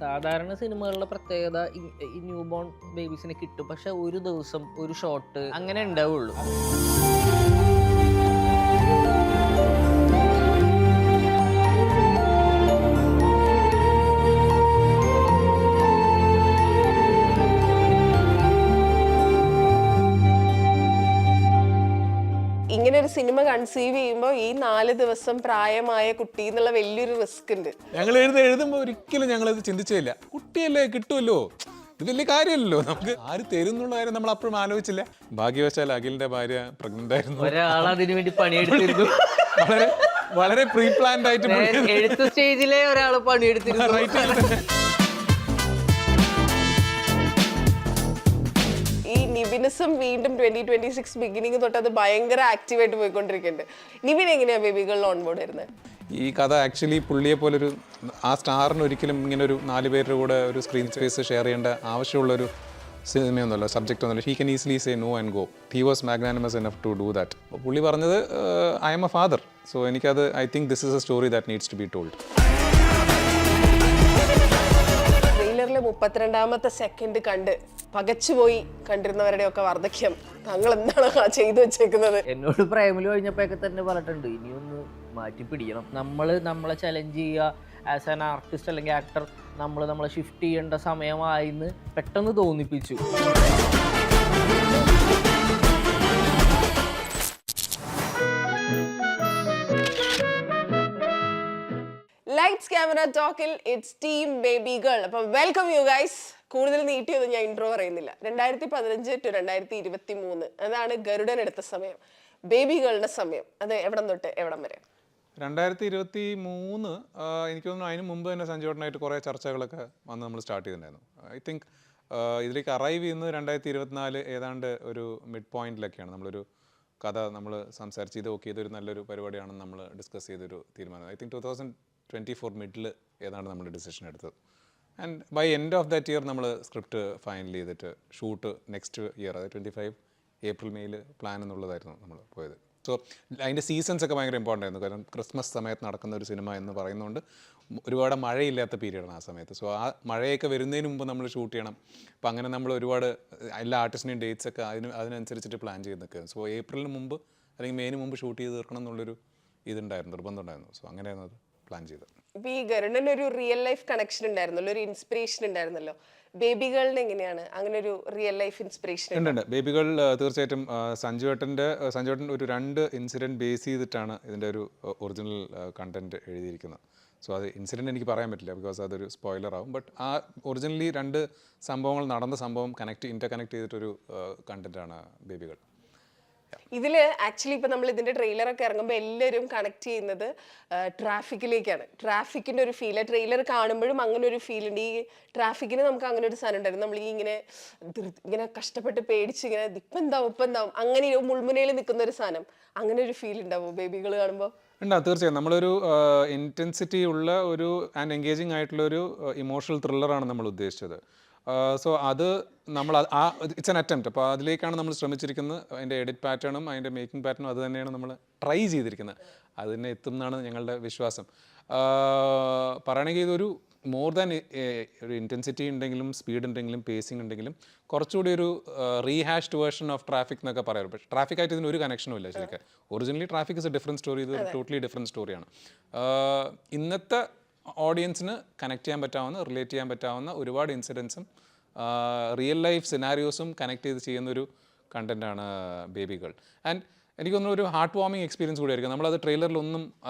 സാധാരണ സിനിമകളുടെ പ്രത്യേകത ഈ ന്യൂ ബോൺ ബേബീസിനെ കിട്ടും, പക്ഷെ ഒരു ദിവസം ഒരു ഷോട്ട് അങ്ങനെ ഉണ്ടാവുള്ളൂ. ഇങ്ങനെ ഒരു സിനിമ കൺസീവ് ചെയ്യുമ്പോൾ ഈ 4 ദിവസം പ്രായമായ കുട്ടി എന്നുള്ള വലിയൊരു റിസ്ക് ഉണ്ട്. ഞങ്ങൾ എഴുതുമ്പോൾ ഒരിക്കലും ഞങ്ങൾ ഇത് ചിന്തിച്ചില്ല. കുട്ടിയല്ലേ, കിട്ടുമല്ലോ, ഇത് വലിയ കാര്യമല്ലോ, നമുക്ക് ആര് തരും എന്നുള്ള കാര്യം നമ്മൾ അപ്പോഴും ആലോചിച്ചില്ല. ഭാഗ്യവശാൽ അഖിലിന്റെ ഭാര്യ പ്രഗ്നന്റ് ആയിരുന്നു. ഒരാൾ അതിനു വേണ്ടി പണിയെടുത്തിരുന്നു. വളരെ വളരെ പ്രീ പ്ലാൻഡ് ആയിട്ട് എഴുത്ത് സ്റ്റേജിലെ ഒരാൾ പണിയെടുത്തിരുന്നു. നിവിനിസം വീണ്ടും 2026 ബിഗിനിങ് തൊട്ട് അത് ഭയങ്കര ആക്റ്റീവായിട്ട് പോയിക്കൊണ്ടിരിക്കുന്നുണ്ട്. നിവിൻ എങ്ങനെയാ ബേബികളിൽ ഓൺബോർഡ് വരുന്നത്? ഈ കഥ ആക്ച്വലി പുള്ളിയെ പോലൊരു ആ സ്റ്റാറിന് ഒരിക്കലും ഇങ്ങനെ ഒരു 4 പേരുടെ കൂടെ ഒരു സ്ക്രീൻ സ്പേസ് ഷെയർ ചെയ്യേണ്ട ആവശ്യമുള്ളൊരു സിനിമയൊന്നുമല്ല, സബ്ജക്റ്റ് ഒന്നുമല്ല. He can easily say no and go. He was magnanimous enough to do that. പുള്ളി പറഞ്ഞത് I'm a father, so എനിക്കത് I think this is a story that needs to be told. ട്രെയിലറിലെ 32ാമത്തെ second കണ്ട് പകച്ചുപോയി കണ്ടിരുന്നവരുടെ ഒക്കെ വാർദ്ധക്യം താങ്കൾ എന്താണ് ചെയ്തു വെച്ചേക്കുന്നത്? എന്നോട് പ്രേമലു കഴിഞ്ഞപ്പോഴൊക്കെ തന്നെ പറഞ്ഞിട്ടുണ്ട്, ഇനിയൊന്ന് മാറ്റി പിടിക്കണം, നമ്മളെ ചലഞ്ച് ചെയ്യുക ആസ് ആൻ ആർട്ടിസ്റ്റ് അല്ലെങ്കിൽ ആക്ടർ, നമ്മളെ ഷിഫ്റ്റ് ചെയ്യേണ്ട സമയമായിന്ന് പെട്ടെന്ന് തോന്നിപ്പിച്ചു. ലൈറ്റ്സ് ക്യാമറ ടോക്കിൽ ഇറ്റ്സ് ടീം ബേബി ഗേൾ. അപ്പൊ വെൽക്കം യു ഗൈസ്. കൂടുതൽ നീട്ടിയൊന്നും ഞാൻ ഇൻട്രോ പറയുന്നില്ല. 2015 to 2023 അതാണ് ഗരുഡൻ എടുത്ത സമയം. ബേബി ഗേളിന്റെ സമയം അത് എവിടം തൊട്ട് എവിടം വരെ? 2023 എനിക്ക് തോന്നുന്നു അതിന് മുമ്പ് തന്നെ സഞ്ജുവേട്ടനായിട്ട് കുറേ ചർച്ചകളൊക്കെ വന്ന് നമ്മൾ സ്റ്റാർട്ട് ചെയ്തിട്ടുണ്ടായിരുന്നു. ഐ തിങ്ക് ഇതിലേക്ക് അറൈവ് ചെയ്യുന്നത് 2024 ഏതാണ്ട് ഒരു മിഡ് പോയിന്റിലൊക്കെയാണ്. നമ്മളൊരു കഥ നമ്മൾ സംസാരിച്ച് ഇത് ഓക്കെ, ഇതൊരു നല്ലൊരു പരിപാടിയാണെന്ന് നമ്മൾ ഡിസ്കസ് ചെയ്തൊരു തീരുമാനം. ഐ തിങ്ക് 2024 മിഡിൽ ഏതാണ് നമ്മൾ ഡിസിഷൻ എടുത്തത്. And by end of that year നമ്മൾ സ്ക്രിപ്റ്റ് ഫൈനൽ ചെയ്തിട്ട് ഷൂട്ട് നെക്സ്റ്റ് ഇയർ, അതായത് 25 ഏപ്രിൽ മെയിൽ പ്ലാൻ എന്നുള്ളതായിരുന്നു നമ്മൾ പോയത്. സോ അതിൻ്റെ സീസൺസ് ഒക്കെ ഭയങ്കര ഇമ്പോർട്ടൻ്റ് ആയിരുന്നു. കാരണം ക്രിസ്മസ് സമയത്ത് നടക്കുന്ന ഒരു സിനിമ എന്ന് പറയുന്നതുകൊണ്ട് ഒരുപാട് മഴയില്ലാത്ത പീരീഡാണ് ആ സമയത്ത്. സോ ആ മഴയൊക്കെ വരുന്നതിന് മുമ്പ് നമ്മൾ ഷൂട്ട് ചെയ്യണം. അപ്പോൾ അങ്ങനെ നമ്മൾ ഒരുപാട് എല്ലാ ആർട്ടിസ്റ്റിൻ്റെയും ഡേറ്റ്സ് ഒക്കെ അതിനനുസരിച്ചിട്ട് പ്ലാൻ ചെയ്ത് നിൽക്കുക. സോ ഏപ്രിലിന് മുമ്പ് അല്ലെങ്കിൽ മെയ്ന് മുമ്പ് ഷൂട്ട് ചെയ്ത് തീർക്കണം എന്നുള്ളൊരു ഇതുണ്ടായിരുന്നു, നിർബന്ധമുണ്ടായിരുന്നു. സോ അങ്ങനെയാണ് അത് പ്ലാൻ ചെയ്തത്. ഇപ്പൊ ഈ ഗരുഡന് ഒരു റിയൽ ലൈഫ് കണക്ഷൻ ഉണ്ടായിരുന്നല്ലോ, ഒരു ഇൻസ്പിറേഷൻ ഉണ്ടായിരുന്നല്ലോ. ബേബി ഗേളിന് എങ്ങനെയാണ് അങ്ങനെ ഒരു റിയൽ ലൈഫ് ഇൻസ്പിറേഷൻ? ഉണ്ട്. ബേബി ഗേൾ തീർച്ചയായിട്ടും സഞ്ജുവേട്ടൻ ഒരു 2 ഇൻസിഡൻറ്റ് ബേസ് ചെയ്തിട്ടാണ് ഇതിൻ്റെ ഒരു ഒറിജിനൽ കണ്ടന്റ് എഴുതിയിരിക്കുന്നത്. സോ അത് ഇൻസിഡൻറ്റ് എനിക്ക് പറയാൻ പറ്റില്ല, ബിക്കോസ് അതൊരു സ്പോയിലർ ആവും. ബട്ട് ആ ഒറിജിനലി 2 സംഭവങ്ങൾ നടന്ന സംഭവം ഇന്റർ കണക്ട് ചെയ്തിട്ടൊരു കണ്ടന്റാണ് ബേബി ഗേൾ. ഇതില് ആക്ച്വലി ഇപ്പൊ നമ്മൾ ഇതിന്റെ ട്രെയിലറൊക്കെ ഇറങ്ങുമ്പോൾ എല്ലാവരും കണക്ട് ചെയ്യുന്നത് ട്രാഫിക്കിലേക്കാണ്. ട്രാഫിക്കിന്റെ ഒരു ഫീൽ ട്രെയിലർ കാണുമ്പോഴും അങ്ങനെ ഒരു ഫീൽ ഉണ്ട്. ഈ ട്രാഫിക്കിന് നമുക്ക് അങ്ങനെ ഒരു സാധനം ഉണ്ടായിരുന്നു. നമ്മൾ ഈ ഇങ്ങനെ കഷ്ടപ്പെട്ട് പേടിച്ച് ഇങ്ങനെ ഇപ്പം എന്താവും അങ്ങനെ മുൾമുനയിൽ നിൽക്കുന്ന ഒരു സാധനം, അങ്ങനെ ഒരു ഫീൽ ഉണ്ടാവും ബേബികൾ കാണുമ്പോൾ? ഉണ്ടാവും, തീർച്ചയായും. നമ്മളൊരു ഇൻറ്റൻസിറ്റി ഉള്ള ഒരു ആൻഡ് എൻഗേജിങ് ആയിട്ടുള്ള ഒരു ഇമോഷണൽ ത്രില്ലറാണ് നമ്മൾ ഉദ്ദേശിച്ചത്. സോ അത് നമ്മൾ ഇറ്റ്സ് ആൻ അറ്റംപ്റ്റ്. അപ്പോൾ അതിലേക്കാണ് നമ്മൾ ശ്രമിച്ചിരിക്കുന്നത്. അതിൻ്റെ എഡിറ്റ് പാറ്റേണും അതിൻ്റെ മേക്കിംഗ് പാറ്റേണും അത് തന്നെയാണ് നമ്മൾ ട്രൈ ചെയ്തിരിക്കുന്നത്. അത് തന്നെ എത്തും എന്നാണ് ഞങ്ങളുടെ വിശ്വാസം. പറയുകയാണെങ്കിൽ ഇതൊരു മോർ ദാൻ ഒരു ഇൻറ്റൻസിറ്റി ഉണ്ടെങ്കിലും സ്പീഡ് ഉണ്ടെങ്കിലും പേസിങ് ഉണ്ടെങ്കിലും കുറച്ചുകൂടി ഒരു റീഹാഷ്ഡ് വേർഷൻ ഓഫ് ട്രാഫിക് എന്നൊക്കെ പറയാറ്. പക്ഷേ ട്രാഫിക്കായിട്ട് ഇതിന് ഒരു കണക്ഷനും ഇല്ല ശരിക്കും. Originally traffic is A different story, ഇത് ഒരു ടോട്ടലി ഡിഫറെൻറ്റ് സ്റ്റോറിയാണ്. ഇന്നത്തെ ഓഡിയൻസിന് കണക്ട് ചെയ്യാൻ പറ്റാവുന്ന, റിലേറ്റ് ചെയ്യാൻ പറ്റാവുന്ന ഒരുപാട് ഇൻസിഡൻസും റിയൽ ലൈഫ് സിനാരിയോസും കണക്ട് ചെയ്ത് ചെയ്യുന്നൊരു കണ്ടൻറ്റാണ് ബേബി ഗേൾ. ആൻഡ് എനിക്ക് തോന്നുന്നു ഒരു ഹാർട്ട് വാർമിങ് എക്സ്പീരിയൻസ് കൂടിയായിരിക്കും. നമ്മളത് ട്രെയിലറിലൊന്നും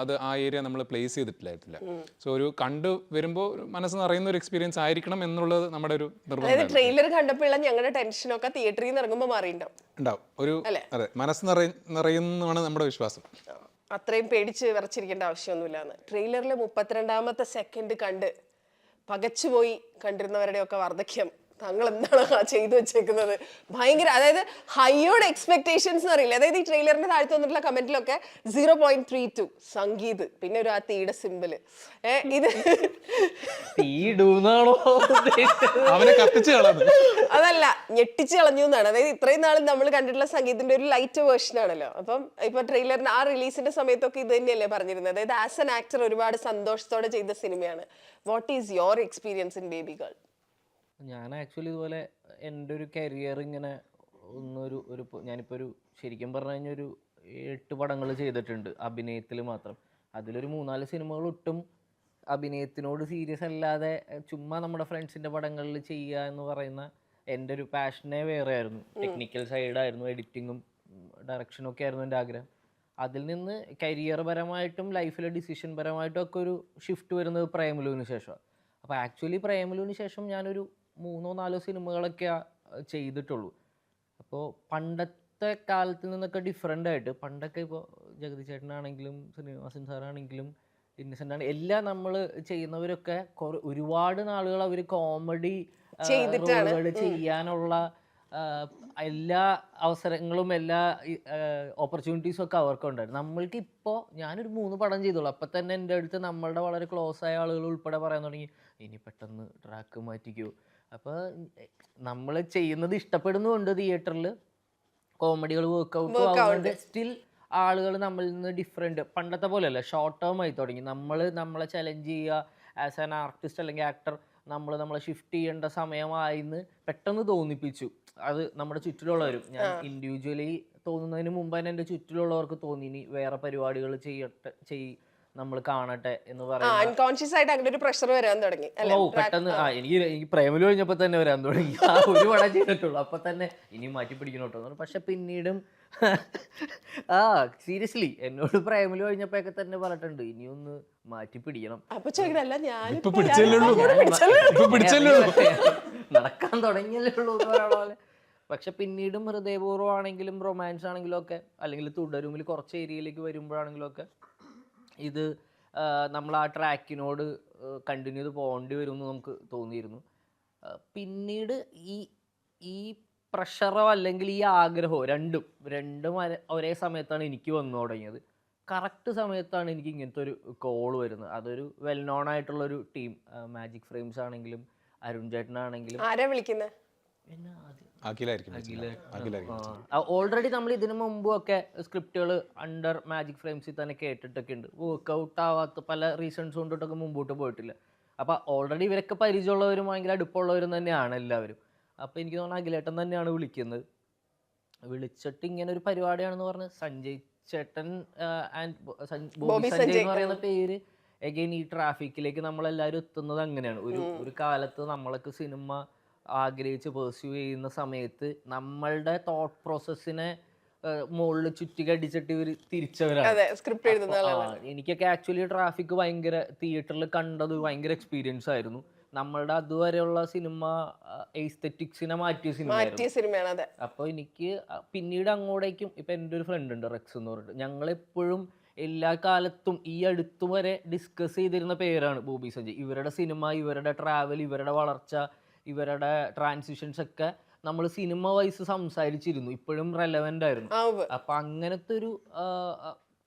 ആ ഏരിയ നമ്മൾ പ്ലേസ് ചെയ്തിട്ടില്ലായിട്ടില്ല. സോ ഒരു കണ്ടു വരുമ്പോൾ മനസ്സ് നിറയുന്ന ഒരു എക്സ്പീരിയൻസ് ആയിരിക്കണം എന്നുള്ളത് നമ്മുടെ ഒരു നിർബന്ധം. ട്രെയിലർ കണ്ടപ്പോൾ ഞങ്ങളുടെ ടെൻഷനൊക്കെ തിയേറ്ററിൽ നിന്ന് ഇറങ്ങുമ്പോൾ മാറിയിട്ടുണ്ടാവും. ഒരു അതെ, മനസ്സ് നിറയുന്നതാണ് നമ്മുടെ വിശ്വാസം. അത്രയും പേടിച്ച് വിറച്ചിരിക്കേണ്ട ആവശ്യമൊന്നുമില്ലാന്ന്. ട്രെയിലറിലെ 32ാമത്തെ സെക്കൻഡ് കണ്ട് പകച്ചുപോയി കണ്ടിരുന്നവരുടെ ഒക്കെ വാർദ്ധക്യം താങ്കൾ എന്താണ് ചെയ്തു വെച്ചേക്കുന്നത്, ഭയങ്കര, അതായത് ഹൈയോട് എക്സ്പെക്ടേഷൻസ് എന്ന് അറിയില്ല. അതായത് ഈ ട്രെയിലറിന്റെ താഴത്ത് വന്നിട്ടുള്ള കമന്റിലൊക്കെ 0.32 സംഗീത്, പിന്നെ ഒരു ആ തീയുടെ സിമ്പിള്, ഇത് അവനെ കത്തിച്ച് കളഞ്ഞു. അതല്ല, ഞെട്ടിച്ച് കളഞ്ഞു എന്നാണ്. അതായത് ഇത്രയും നാളും നമ്മൾ കണ്ടിട്ടുള്ള സംഗീതത്തിന്റെ ഒരു ലൈറ്റ് വേർഷൻ ആണല്ലോ. അപ്പം ഇപ്പൊ ട്രെയിലറിന് ആ റിലീസിന്റെ സമയത്തൊക്കെ ഇത് തന്നെയല്ലേ പറഞ്ഞിരുന്നത്. അതായത് ആസ് എൻ ആക്ടർ ഒരുപാട് സന്തോഷത്തോടെ ചെയ്ത സിനിമയാണ്. What is your experience in baby girl? ഞാൻ ആക്ച്വലി ഇതുപോലെ എൻ്റെ ഒരു കരിയർ ഇങ്ങനെ ഞാനിപ്പോൾ ശരിക്കും പറഞ്ഞു കഴിഞ്ഞാൽ ഒരു 8 പടങ്ങൾ ചെയ്തിട്ടുണ്ട് അഭിനയത്തിൽ മാത്രം. അതിലൊരു 3-4 സിനിമകൾ ഒട്ടും അഭിനയത്തിനോട് സീരിയസ് അല്ലാതെ ചുമ്മാ നമ്മുടെ ഫ്രണ്ട്സിൻ്റെ പടങ്ങളിൽ ചെയ്യുക എന്ന് പറയുന്ന എൻ്റെ ഒരു പാഷനെ വേറെ ആയിരുന്നു. ടെക്നിക്കൽ സൈഡായിരുന്നു, എഡിറ്റിങ്ങും ഡയറക്ഷനും ഒക്കെ ആയിരുന്നു എൻ്റെ ആഗ്രഹം. അതിൽ നിന്ന് കരിയർ പരമായിട്ടും ലൈഫിലെ ഡിസിഷൻ പരമായിട്ടും ഒക്കെ ഒരു ഷിഫ്റ്റ് വരുന്നത് പ്രേമലുവിന് ശേഷമാണ്. അപ്പോൾ ആക്ച്വലി പ്രേമലുവിന് ശേഷം ഞാനൊരു 3-4 സിനിമകളൊക്കെ ചെയ്തിട്ടുള്ളൂ. അപ്പോൾ പണ്ടത്തെ കാലത്തിൽ നിന്നൊക്കെ ഡിഫറെൻ്റ് ആയിട്ട്, പണ്ടൊക്കെ ഇപ്പോൾ ജഗതി ചേട്ടനാണെങ്കിലും ശ്രീനിവാസൻ സാറാണെങ്കിലും ഇന്നസെൻ്റ് ആണ്, എല്ലാം നമ്മൾ ചെയ്യുന്നവരൊക്കെ ഒരുപാട് നാളുകൾ അവർ കോമഡി റോളുകൾ ചെയ്യാനുള്ള എല്ലാ അവസരങ്ങളും എല്ലാ ഓപ്പർച്യൂണിറ്റീസും ഒക്കെ അവർക്കുണ്ടായിരുന്നു. നമ്മൾക്ക് ഇപ്പോൾ ഞാനൊരു 3 പടം ചെയ്തോളൂ, അപ്പം തന്നെ എൻ്റെ അടുത്ത് നമ്മളുടെ വളരെ ക്ലോസ് ആയ ആളുകൾ ഉൾപ്പെടെ പറയാൻ തുടങ്ങി, ഇനി പെട്ടെന്ന് ട്രാക്ക് മാറ്റിക്കോ. അപ്പോൾ നമ്മൾ ചെയ്യുന്നത് ഇഷ്ടപ്പെടുന്നുണ്ട്, തിയേറ്ററിൽ കോമഡികൾ വർക്കൗട്ടും ആവുന്നുണ്ട്. സ്റ്റിൽ ആളുകൾ നമ്മളിൽ നിന്ന് ഡിഫറെൻറ്റ്, പണ്ടത്തെ പോലെയല്ല, ഷോർട്ട് ടേം ആയി തുടങ്ങി. നമ്മളെ ചലഞ്ച് ചെയ്യുക ആസ് ആൻ ആർട്ടിസ്റ്റ് അല്ലെങ്കിൽ ആക്ടർ, നമ്മളെ ഷിഫ്റ്റ് ചെയ്യേണ്ട സമയമായിന്ന് പെട്ടെന്ന് തോന്നിപ്പിച്ചു. അത് നമ്മുടെ ചുറ്റിലുള്ളവരും, ഞാൻ ഇൻഡിവിജ്വലി തോന്നുന്നതിന് മുമ്പ് തന്നെ എൻ്റെ ചുറ്റിലുള്ളവർക്ക് തോന്നി ഇനി വേറെ പരിപാടികൾ നമ്മൾ കാണട്ടെ എന്ന് പറയുന്നത്. അൺകോൺഷ്യസ് ആയിട്ട് അങ്ങനെ ഒരു പ്രഷർ വരാൻ തുടങ്ങി. പെട്ടെന്ന് എനിക്ക് പ്രേമലു കഴിഞ്ഞപ്പോൾ തന്നെ വരാൻ തുടങ്ങി. ഒരു പടം ചെയ്തിട്ടുള്ളൂ, അപ്പൊ തന്നെ ഇനി മാറ്റി പിടിക്കണോട്ടോ. പക്ഷെ പിന്നീടും സീരിയസ്ലി എന്നോട് പ്രേമലു കഴിഞ്ഞപ്പോഴൊക്കെ തന്നെ പറഞ്ഞിട്ടുണ്ട്, ഇനിയൊന്ന് മാറ്റി പിടിക്കണം. നടക്കാൻ തുടങ്ങിയല്ലേ ഉള്ളൂ എന്ന് പറയണ പോലെ. പക്ഷെ പിന്നീടും ഹൃദയപൂർവ്വമാണെങ്കിലും റൊമാൻസ് ആണെങ്കിലും ഒക്കെ, അല്ലെങ്കിൽ തുടരുമിൽ കുറച്ച് ഏരിയയിലേക്ക് വരുമ്പോഴാണെങ്കിലും ഒക്കെ ഇത് നമ്മൾ ആ ട്രാക്കിനോട് കണ്ടിന്യൂ ചെയ്ത് പോകേണ്ടി വരും എന്ന് നമുക്ക് തോന്നിയിരുന്നു. പിന്നീട് ഈ പ്രഷറോ അല്ലെങ്കിൽ ഈ ആഗ്രഹമോ രണ്ടും ഒരേ സമയത്താണ് എനിക്ക് വന്നു തുടങ്ങിയത്. കറക്റ്റ് സമയത്താണ് എനിക്ക് ഇങ്ങനത്തെ ഒരു കോൾ വരുന്നത്. അതൊരു വെൽ നോൺ ആയിട്ടുള്ളൊരു ടീം, മാജിക് ഫ്രെയിംസ് ആണെങ്കിലും അരുൺ ചേട്ടനാണെങ്കിലും. ആരാ വിളിക്കുന്നത്? ഓൾറെഡി നമ്മൾ ഇതിനു മുമ്പും ഒക്കെ സ്ക്രിപ്റ്റുകൾ അണ്ടർ മാജിക് ഫ്രെയിംസിൽ തന്നെ കേട്ടിട്ടൊക്കെ ഉണ്ട്. വർക്ക്ഔട്ട് ആവാത്ത പല റീസൺസ് കൊണ്ടിട്ടൊക്കെ മുമ്പോട്ട് പോയിട്ടില്ല. അപ്പോൾ ഓൾറെഡി ഇവരൊക്കെ പരിചയമുള്ളവരും ഭയങ്കര അടുപ്പമുള്ളവരും തന്നെയാണ് എല്ലാവരും. അപ്പോൾ എനിക്ക് തോന്നുന്നു അഖിലേട്ടൻ തന്നെയാണ് വിളിക്കുന്നത്. വിളിച്ചിട്ട് ഇങ്ങനെ ഒരു പരിപാടിയാണെന്ന് പറഞ്ഞ് സഞ്ജയ് ചേട്ടൻ ബോബി സഞ്ജയ് എന്ന് പറയുന്ന പേര് എഗെയിൻ ഈ ട്രാഫിക്കിലേക്ക് നമ്മളെല്ലാവരും എത്തുന്നത് അങ്ങനെയാണ്. ഒരു കാലത്ത് നമ്മളൊക്കെ സിനിമ ആഗ്രഹിച്ച് പെർസ്യൂ ചെയ്യുന്ന സമയത്ത് നമ്മളുടെ തോട്ട് പ്രോസസ്സിനെ മുകളിൽ ചുറ്റിക്കടിച്ചിട്ട് ഇവർ തിരിച്ചവരാണ്. എനിക്കൊക്കെ ആക്ച്വലി ട്രാഫിക് ഭയങ്കര തിയേറ്ററിൽ കണ്ടത് ഭയങ്കര എക്സ്പീരിയൻസ് ആയിരുന്നു. നമ്മളുടെ അതുവരെയുള്ള സിനിമ എസ്തെറ്റിക്സിനെ മാറ്റിയ സിനിമയാണ്. അപ്പോൾ എനിക്ക് പിന്നീട് അങ്ങോട്ടേക്കും ഇപ്പം എൻ്റെ ഒരു ഫ്രണ്ട് ഉണ്ട് റെക്സ് എന്ന് പറഞ്ഞിട്ട്, ഞങ്ങളെപ്പോഴും എല്ലാ കാലത്തും ഈ അടുത്തും വരെ ഡിസ്കസ് ചെയ്തിരുന്ന പേരാണ് ബോബി സഞ്ജയ്. ഇവരുടെ സിനിമ, ഇവരുടെ ട്രാവൽ, ഇവരുടെ വളർച്ച, ഇവരുടെ ട്രാൻസിഷൻസ് ഒക്കെ നമ്മൾ സിനിമ വൈസ് സംസാരിച്ചിരുന്നു, ഇപ്പോഴും റെലവൻ്റ് ആയിരുന്നു. അപ്പം അങ്ങനത്തെ ഒരു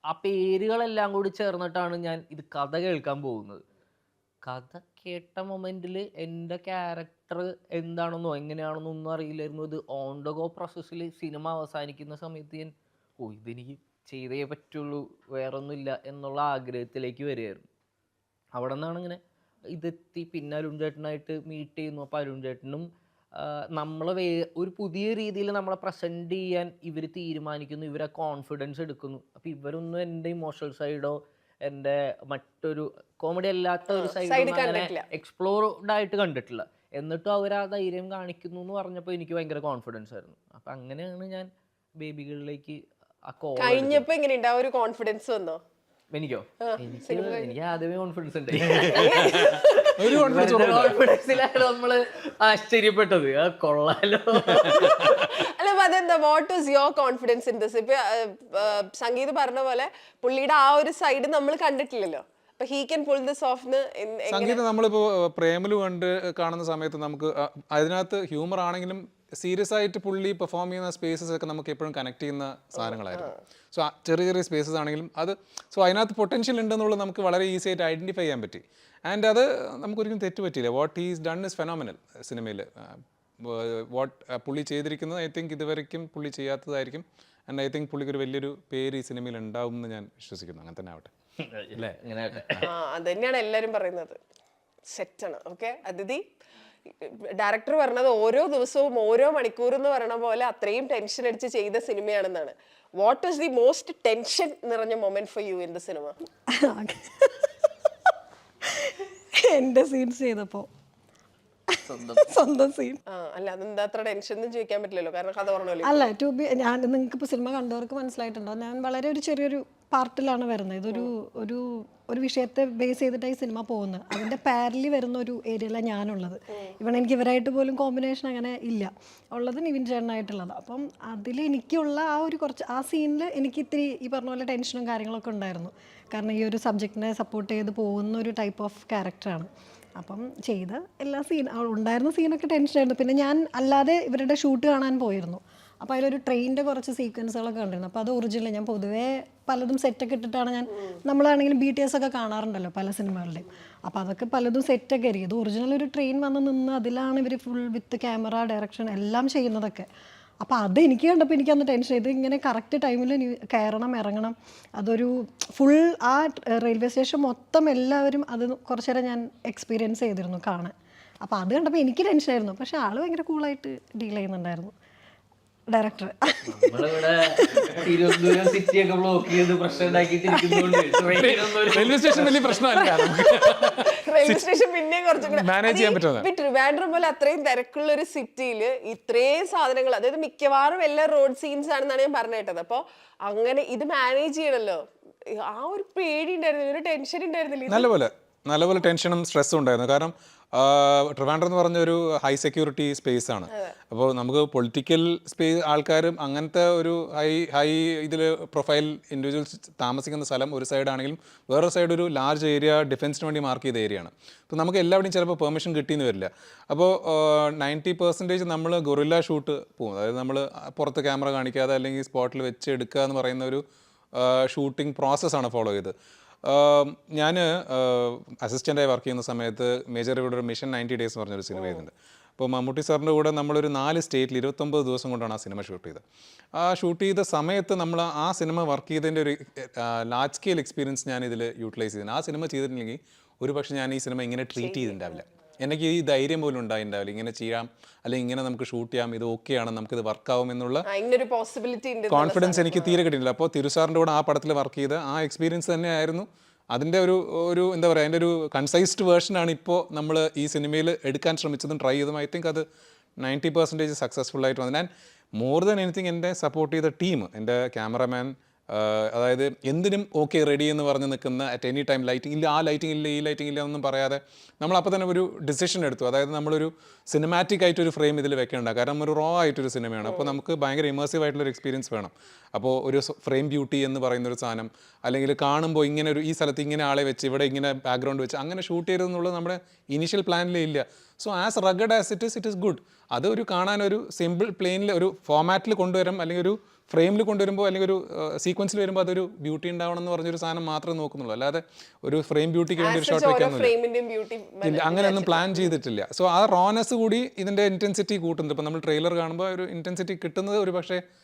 ആ പേരുകളെല്ലാം കൂടി ചേർന്നിട്ടാണ് ഞാൻ ഇത് കഥ കേൾക്കാൻ പോകുന്നത്. കഥ കേട്ട മൊമെൻറ്റിൽ എൻ്റെ ക്യാരക്ടർ എന്താണെന്നോ എങ്ങനെയാണെന്നോ ഒന്നും അറിയില്ലായിരുന്നു. ഇത് ഓൺ ദ ഗോ പ്രോസസ്സിൽ സിനിമ അവസാനിക്കുന്ന സമയത്ത് ഞാൻ ഇതെനിക്ക് ചെയ്തേ പറ്റുള്ളൂ, വേറൊന്നുമില്ല എന്നുള്ള ആഗ്രഹത്തിലേക്ക് വരികയായിരുന്നു. അവിടെ നിന്നാണ് ഇങ്ങനെ ഇതെത്തി. പിന്നെ അരുൺ ചേട്ടനായിട്ട് മീറ്റ് ചെയ്യുന്നു. അപ്പോൾ അരുൺ ചേട്ടനും നമ്മളെ ഒരു പുതിയ രീതിയിൽ നമ്മളെ പ്രസൻറ്റ് ചെയ്യാൻ ഇവർ തീരുമാനിക്കുന്നു, ഇവരെ കോൺഫിഡൻസ് എടുക്കുന്നു. അപ്പോൾ ഇവരൊന്നും എൻ്റെ ഇമോഷണൽ സൈഡോ എൻ്റെ മറ്റൊരു കോമഡി അല്ലാത്ത ഒരു സൈഡ് എക്സ്പ്ലോർഡ് ആയിട്ട് കണ്ടിട്ടില്ല. എന്നിട്ടും അവർ ആ ധൈര്യം കാണിക്കുന്നു എന്ന് പറഞ്ഞപ്പോൾ എനിക്ക് ഭയങ്കര കോൺഫിഡൻസ് ആയിരുന്നു. അപ്പം അങ്ങനെയാണ് ഞാൻ ബേബികളിലേക്ക് ആ കഴിഞ്ഞപ്പോൾ എങ്ങനെയുണ്ട് ആ ഒരു കോൺഫിഡൻസ് വന്നോ? എനിക്കോ? എനിക്ക് ആദ്യമേ കോൺഫിഡൻസ് ഉണ്ട്. കോൺഫിഡൻസിലാണ് നമ്മള് ആശ്ചര്യപ്പെട്ടത്. കൊള്ളാലോ. അല്ല, അതെന്താ, what is your confidence in this? ഇപ്പൊ സംഗീത് പറഞ്ഞ പോലെ പുള്ളിയുടെ ആ ഒരു സൈഡ് നമ്മൾ കണ്ടിട്ടില്ലല്ലോ. അപ്പൊ he can pull this of എന്ന് സംഗീതം നമ്മളിപ്പോൾ പ്രേമലു കണ്ട് കാണുന്ന സമയത്ത് നമുക്ക് അതിനകത്ത് ഹ്യൂമർ ആണെങ്കിലും സീരിയസ് ആയിട്ട് പുള്ളി പെർഫോം ചെയ്യുന്ന സ്പേസസ് ഒക്കെ നമുക്ക് എപ്പോഴും കണക്ട് ചെയ്യുന്ന സാധനങ്ങളായിരുന്നു. സോ ചെറിയ ചെറിയ സ്പേസസ് ആണെങ്കിലും അത് അതിനകത്ത് പൊട്ടൻഷ്യൽ ഉണ്ടെന്നുള്ളത് നമുക്ക് വളരെ ഈസി ആയിട്ട് ഐഡൻറ്റിഫൈ ചെയ്യാൻ പറ്റി. ആൻഡ് അത് നമുക്കൊരിക്കലും തെറ്റ് പറ്റിയില്ല. What he's done is phenomenal സിനിമയിൽ. വാട്ട് പുള്ളി ചെയ്തിരിക്കുന്നത് ഐ തിങ്ക് ഇതുവരെയ്ക്കും പുള്ളി ചെയ്യാത്തതായിരിക്കും. ആൻഡ് ഐ തിങ്ക് പുള്ളിക്ക് ഒരു വലിയൊരു പേര് ഈ സിനിമയിൽ ഉണ്ടാവും എന്ന് ഞാൻ വിശ്വസിക്കുന്നു. അങ്ങനെ തന്നെ ആവട്ടെ അല്ലേ? അങ്ങനെ അത് തന്നെയാണ് എല്ലാവരും പറയുന്നത്. സെറ്റാണ്. ഓക്കെ, അതിഥി ഡയറക്ടർ പറഞ്ഞത് ഓരോ ദിവസവും ഓരോ മണിക്കൂർ എന്ന് പറയണ പോലെ അത്രയും ടെൻഷൻ അടിച്ച് ചെയ്ത സിനിമയാണെന്നാണ്. What is the most tension നിറഞ്ഞ moment for you in the cinema? എൻ്റെ സീൻസ് ചെയ്തപ്പോ സ്വന്തം സീൻ. അല്ല, അതെന്താ അത്ര ടെൻഷൻ എന്ന് ചോദിക്കാൻ പറ്റില്ലല്ലോ, കാരണം കഥ പറഞ്ഞല്ലോ. അല്ല, ഞാൻ നിങ്ങൾക്ക് ഇപ്പോൾ സിനിമ കണ്ടവർക്ക് മനസ്സിലായിട്ടുണ്ടോ, ഞാൻ വളരെ ഒരു ചെറിയൊരു പാർട്ടിലാണ് വരുന്നത്. ഇതൊരു ഒരു ഒരു വിഷയത്തെ ബേസ് ചെയ്തിട്ടാണ് ഈ സിനിമ പോകുന്നത്. അതിൻ്റെ പാരലി വരുന്ന ഒരു ഏരിയയിലാണ് ഞാനുള്ളത്. എനിക്ക് ഇവരായിട്ട് പോലും കോമ്പിനേഷൻ അങ്ങനെ ഇല്ല. ഉള്ളത് നിവിൻ ചേട്ടനായിട്ടുള്ളത്. അപ്പം അതിൽ എനിക്കുള്ള ആ ഒരു കുറച്ച് ആ സീനിൽ എനിക്ക് ഇത്തിരി ഈ പറഞ്ഞ പോലെ ടെൻഷനും കാര്യങ്ങളൊക്കെ ഉണ്ടായിരുന്നു. കാരണം ഈ ഒരു സബ്ജക്റ്റിനെ സപ്പോർട്ട് ചെയ്ത് പോകുന്ന ഒരു ടൈപ്പ് ഓഫ് ക്യാരക്ടറാണ്. അപ്പം ചെയ്ത എല്ലാ ഉണ്ടായിരുന്ന സീനൊക്കെ ടെൻഷനായിരുന്നു. പിന്നെ ഞാൻ അല്ലാതെ ഇവരുടെ ഷൂട്ട് കാണാൻ പോയിരുന്നു. അപ്പോൾ അതിലൊരു ട്രെയിനിൻ്റെ കുറച്ച് സീക്വൻസുകളൊക്കെ കണ്ടിരുന്നു. അപ്പോൾ അത് ഒറിജിനൽ. ഞാൻ പൊതുവേ പലതും സെറ്റൊക്കെ ഇട്ടിട്ടാണ് നമ്മളാണെങ്കിലും BTS ഒക്കെ കാണാറുണ്ടല്ലോ പല സിനിമകളുടെയും. അപ്പോൾ അതൊക്കെ പലതും സെറ്റൊക്കെ ആയിരിക്കും. ഇത് ഒറിജിനൽ ഒരു ട്രെയിൻ വന്ന് നിന്ന് അതിലാണ് ഇവർ ഫുൾ വിത്ത് ക്യാമറ ഡയറക്ഷൻ എല്ലാം ചെയ്യുന്നതൊക്കെ. അപ്പോൾ അത് എനിക്ക് കണ്ടപ്പോൾ എനിക്കന്ന് ടെൻഷൻ. ഇത് ഇങ്ങനെ കറക്റ്റ് ടൈമിൽ കയറണം, ഇറങ്ങണം. അതൊരു ഫുൾ ആ റെയിൽവേ സ്റ്റേഷൻ മൊത്തം എല്ലാവരും അത് കുറച്ചു നേരം ഞാൻ എക്സ്പീരിയൻസ് ചെയ്തിരുന്നു കാണാൻ. അപ്പോൾ അത് കണ്ടപ്പോൾ എനിക്ക് ടെൻഷനായിരുന്നു. പക്ഷേ ആൾ ഭയങ്കര കൂളായിട്ട് ഡീൽ ചെയ്യുന്നുണ്ടായിരുന്നു ഡയറക്ടർ. നമ്മളിവിടെ തിരുവനന്തപുരം സിറ്റി ഒക്കെ ബ്ലോക്ക് ചെയ്ത് പ്രശ്നം റെയിൽവേ സ്റ്റേഷൻ വലിയ പ്രശ്നമല്ല, റെയിൽവേ സ്റ്റേഷൻ പിന്നെയും കുറച്ചുകൂടെ മാനേജ് ചെയ്യാൻ പറ്റുന്നത്. ട്രിവാൻഡ്രം പോലെ അത്രയും തിരക്കുള്ള ഒരു സിറ്റിയിൽ ഇത്രയും സാധനങ്ങൾ, അതായത് മിക്കവാറും എല്ലാ റോഡ് സീൻസ് ആണെന്നാണ് ഞാൻ പറഞ്ഞു കേട്ടത്. അപ്പോൾ അങ്ങനെ ഇത് മാനേജ് ചെയ്യണല്ലോ. ആ ഒരു പേടി ഉണ്ടായിരുന്നു, ഒരു ടെൻഷൻ ഉണ്ടായിരുന്നില്ല? നല്ലപോലെ ടെൻഷനും സ്ട്രെസ്സും ഉണ്ടായിരുന്നു. കാരണം ട്രിവാൻഡ്രം എന്ന് പറഞ്ഞ ഒരു ഹൈ സെക്യൂരിറ്റി സ്പേസ് ആണ്. അപ്പോൾ നമുക്ക് പൊളിറ്റിക്കൽ ആൾക്കാരും അങ്ങനത്തെ ഒരു ഹൈ ഇതിൽ പ്രൊഫൈൽ ഇൻഡിവിജ്വൽസ് താമസിക്കുന്ന സ്ഥലം ഒരു സൈഡാണെങ്കിലും വേറൊരു സൈഡ് ഒരു ലാർജ് ഏരിയ ഡിഫൻസിന് വേണ്ടി മാർക്ക് ചെയ്ത ഏരിയയാണ്. അപ്പോൾ നമുക്ക് എല്ലാവരുടെയും ചിലപ്പോൾ പെർമിഷൻ കിട്ടിയെന്ന് വരില്ല. അപ്പോൾ 90% നമ്മൾ ഗൊറില്ല ഷൂട്ട് പോകും. അതായത് നമ്മൾ പുറത്ത് ക്യാമറ കാണിക്കാതെ അല്ലെങ്കിൽ സ്പോട്ടിൽ വെച്ച് എടുക്കുക എന്ന് പറയുന്ന ഒരു ഷൂട്ടിംഗ് പ്രോസസ്സാണ് ഫോളോ ചെയ്ത്. ഞാൻ അസിസ്റ്റൻ്റായി വർക്ക് ചെയ്യുന്ന സമയത്ത് മേജർ രവിയുടെ ഒരു മിഷൻ 90 ഡേയ്സ് എന്ന് പറഞ്ഞൊരു സിനിമ ചെയ്തിട്ടുണ്ട്. അപ്പോൾ മമ്മൂട്ടി സാറിൻ്റെ കൂടെ നമ്മളൊരു 4 സ്റ്റേറ്റിൽ 29 ദിവസം കൊണ്ടാണ് ആ സിനിമ ഷൂട്ട് ചെയ്തത്. ആ ഷൂട്ട് ചെയ്ത സമയത്ത് നമ്മൾ ആ സിനിമ വർക്ക് ചെയ്തതിൻ്റെ ഒരു ലാർജ് സ്കെയിൽ എക്സ്പീരിയൻസ് ഞാൻ ഇതിൽ യൂട്ടിലൈസ് ചെയ്തിട്ടുണ്ട്. ആ സിനിമ ചെയ്തിട്ടുണ്ടെങ്കിൽ ഒരു പക്ഷേ ഞാൻ ഈ സിനിമ ഇങ്ങനെ ട്രീറ്റ് ചെയ്തിട്ടുണ്ടാവില്ല. എനിക്ക് ഈ ധൈര്യം പോലും ഉണ്ടായിട്ടുണ്ടാവില്ല. ഇങ്ങനെ ചെയ്യാം, അല്ലെങ്കിൽ ഇങ്ങനെ നമുക്ക് ഷൂട്ട് ചെയ്യാം, ഇത് ഓക്കെയാണ്, നമുക്കിത് വർക്കാവും എന്നുള്ള കോൺഫിഡൻസ് എനിക്ക് തീരെ കിട്ടിയില്ല. അപ്പോൾ തിരുസാറിൻ്റെ കൂടെ ആ പടത്തിൽ വർക്ക് ചെയ്ത് ആ എക്സ്പീരിയൻസ് തന്നെയായിരുന്നു അതിൻ്റെ ഒരു എന്താ പറയുക, അതിൻ്റെ ഒരു കൺസൈസ്ഡ് വേർഷനാണ് ഇപ്പോൾ നമ്മൾ ഈ സിനിമയിൽ എടുക്കാൻ ശ്രമിച്ചതും ട്രൈ ചെയ്തതും. ഐ തിങ്ക് അത് 90% സക്സസ്ഫുൾ ആയിട്ട് വന്നു. ഞാൻ മോർ ദാൻ എനിത്തിങ് എൻ്റെ സപ്പോർട്ട് ചെയ്ത ടീം, എൻ്റെ ക്യാമറമാൻ, അതായത് എന്തിനും ഓക്കെ റെഡി എന്ന് പറഞ്ഞ് നിൽക്കുന്ന അറ്റ് എനി ടൈം, ലൈറ്റിംഗ് ഇല്ല, ആ ലൈറ്റിംഗ് ഇല്ല, ഈ ലൈറ്റിംഗ് ഇല്ല എന്നൊന്നും പറയാതെ നമ്മളപ്പോൾ തന്നെ ഒരു ഡിസിഷൻ എടുത്തു. അതായത് നമ്മളൊരു സിനിമാറ്റിക് ആയിട്ടൊരു ഫ്രെയിം ഇതിൽ വെക്കേണ്ട, കാരണം ഒരു റോ ആയിട്ടൊരു സിനിമയാണ്. അപ്പോൾ നമുക്ക് ഭയങ്കര ഇമേഴ്സീവ് ആയിട്ടുള്ളൊരു എക്സ്പീരിയൻസ് വേണം. അപ്പോൾ ഒരു ഫ്രെയിം ബ്യൂട്ടി എന്ന് പറയുന്നൊരു സാധനം, അല്ലെങ്കിൽ കാണുമ്പോൾ ഇങ്ങനെ ഈ സ്ഥലത്ത് ഇങ്ങനെ ആളെ വെച്ച് ഇവിടെ ഇങ്ങനെ ബാക്ക്ഗ്രൗണ്ട് വെച്ച് അങ്ങനെ ഷൂട്ട് ചെയ്തതെന്നുള്ളത് നമ്മുടെ ഇനീഷ്യൽ പ്ലാനിലേ ഇല്ല. So as rugged as it is good. അത് ഒരു കാണാനൊരു സിമ്പിൾ പ്ലെയിനിൽ ഒരു ഫോമാറ്റിൽ കൊണ്ടുവരാം, അല്ലെങ്കിൽ ഒരു ഫ്രെയിമിൽ കൊണ്ടുവരുമ്പോൾ അല്ലെങ്കിൽ ഒരു സീക്വൻസിൽ വരുമ്പോൾ അതൊരു ബ്യൂട്ടി ഉണ്ടാവണം എന്ന് പറഞ്ഞൊരു സാധനം മാത്രമേ നോക്കുന്നുള്ളൂ. അല്ലാതെ ഒരു ഫ്രെയിം ബ്യൂട്ടിക്ക് വേണ്ടി ഒരു ഷോട്ട് വെക്കാന്നില്ല, അങ്ങനെയൊന്നും പ്ലാൻ ചെയ്തിട്ടില്ല. സോ ആ റോനെസ് കൂടി ഇതിൻ്റെ ഇൻറ്റൻസിറ്റി കൂട്ടുന്നുണ്ട്. ഇപ്പോൾ നമ്മൾ ട്രെയിലർ കാണുമ്പോൾ ഒരു ഇൻറ്റൻസിറ്റി കിട്ടുന്നത് ഒരു പക്ഷേ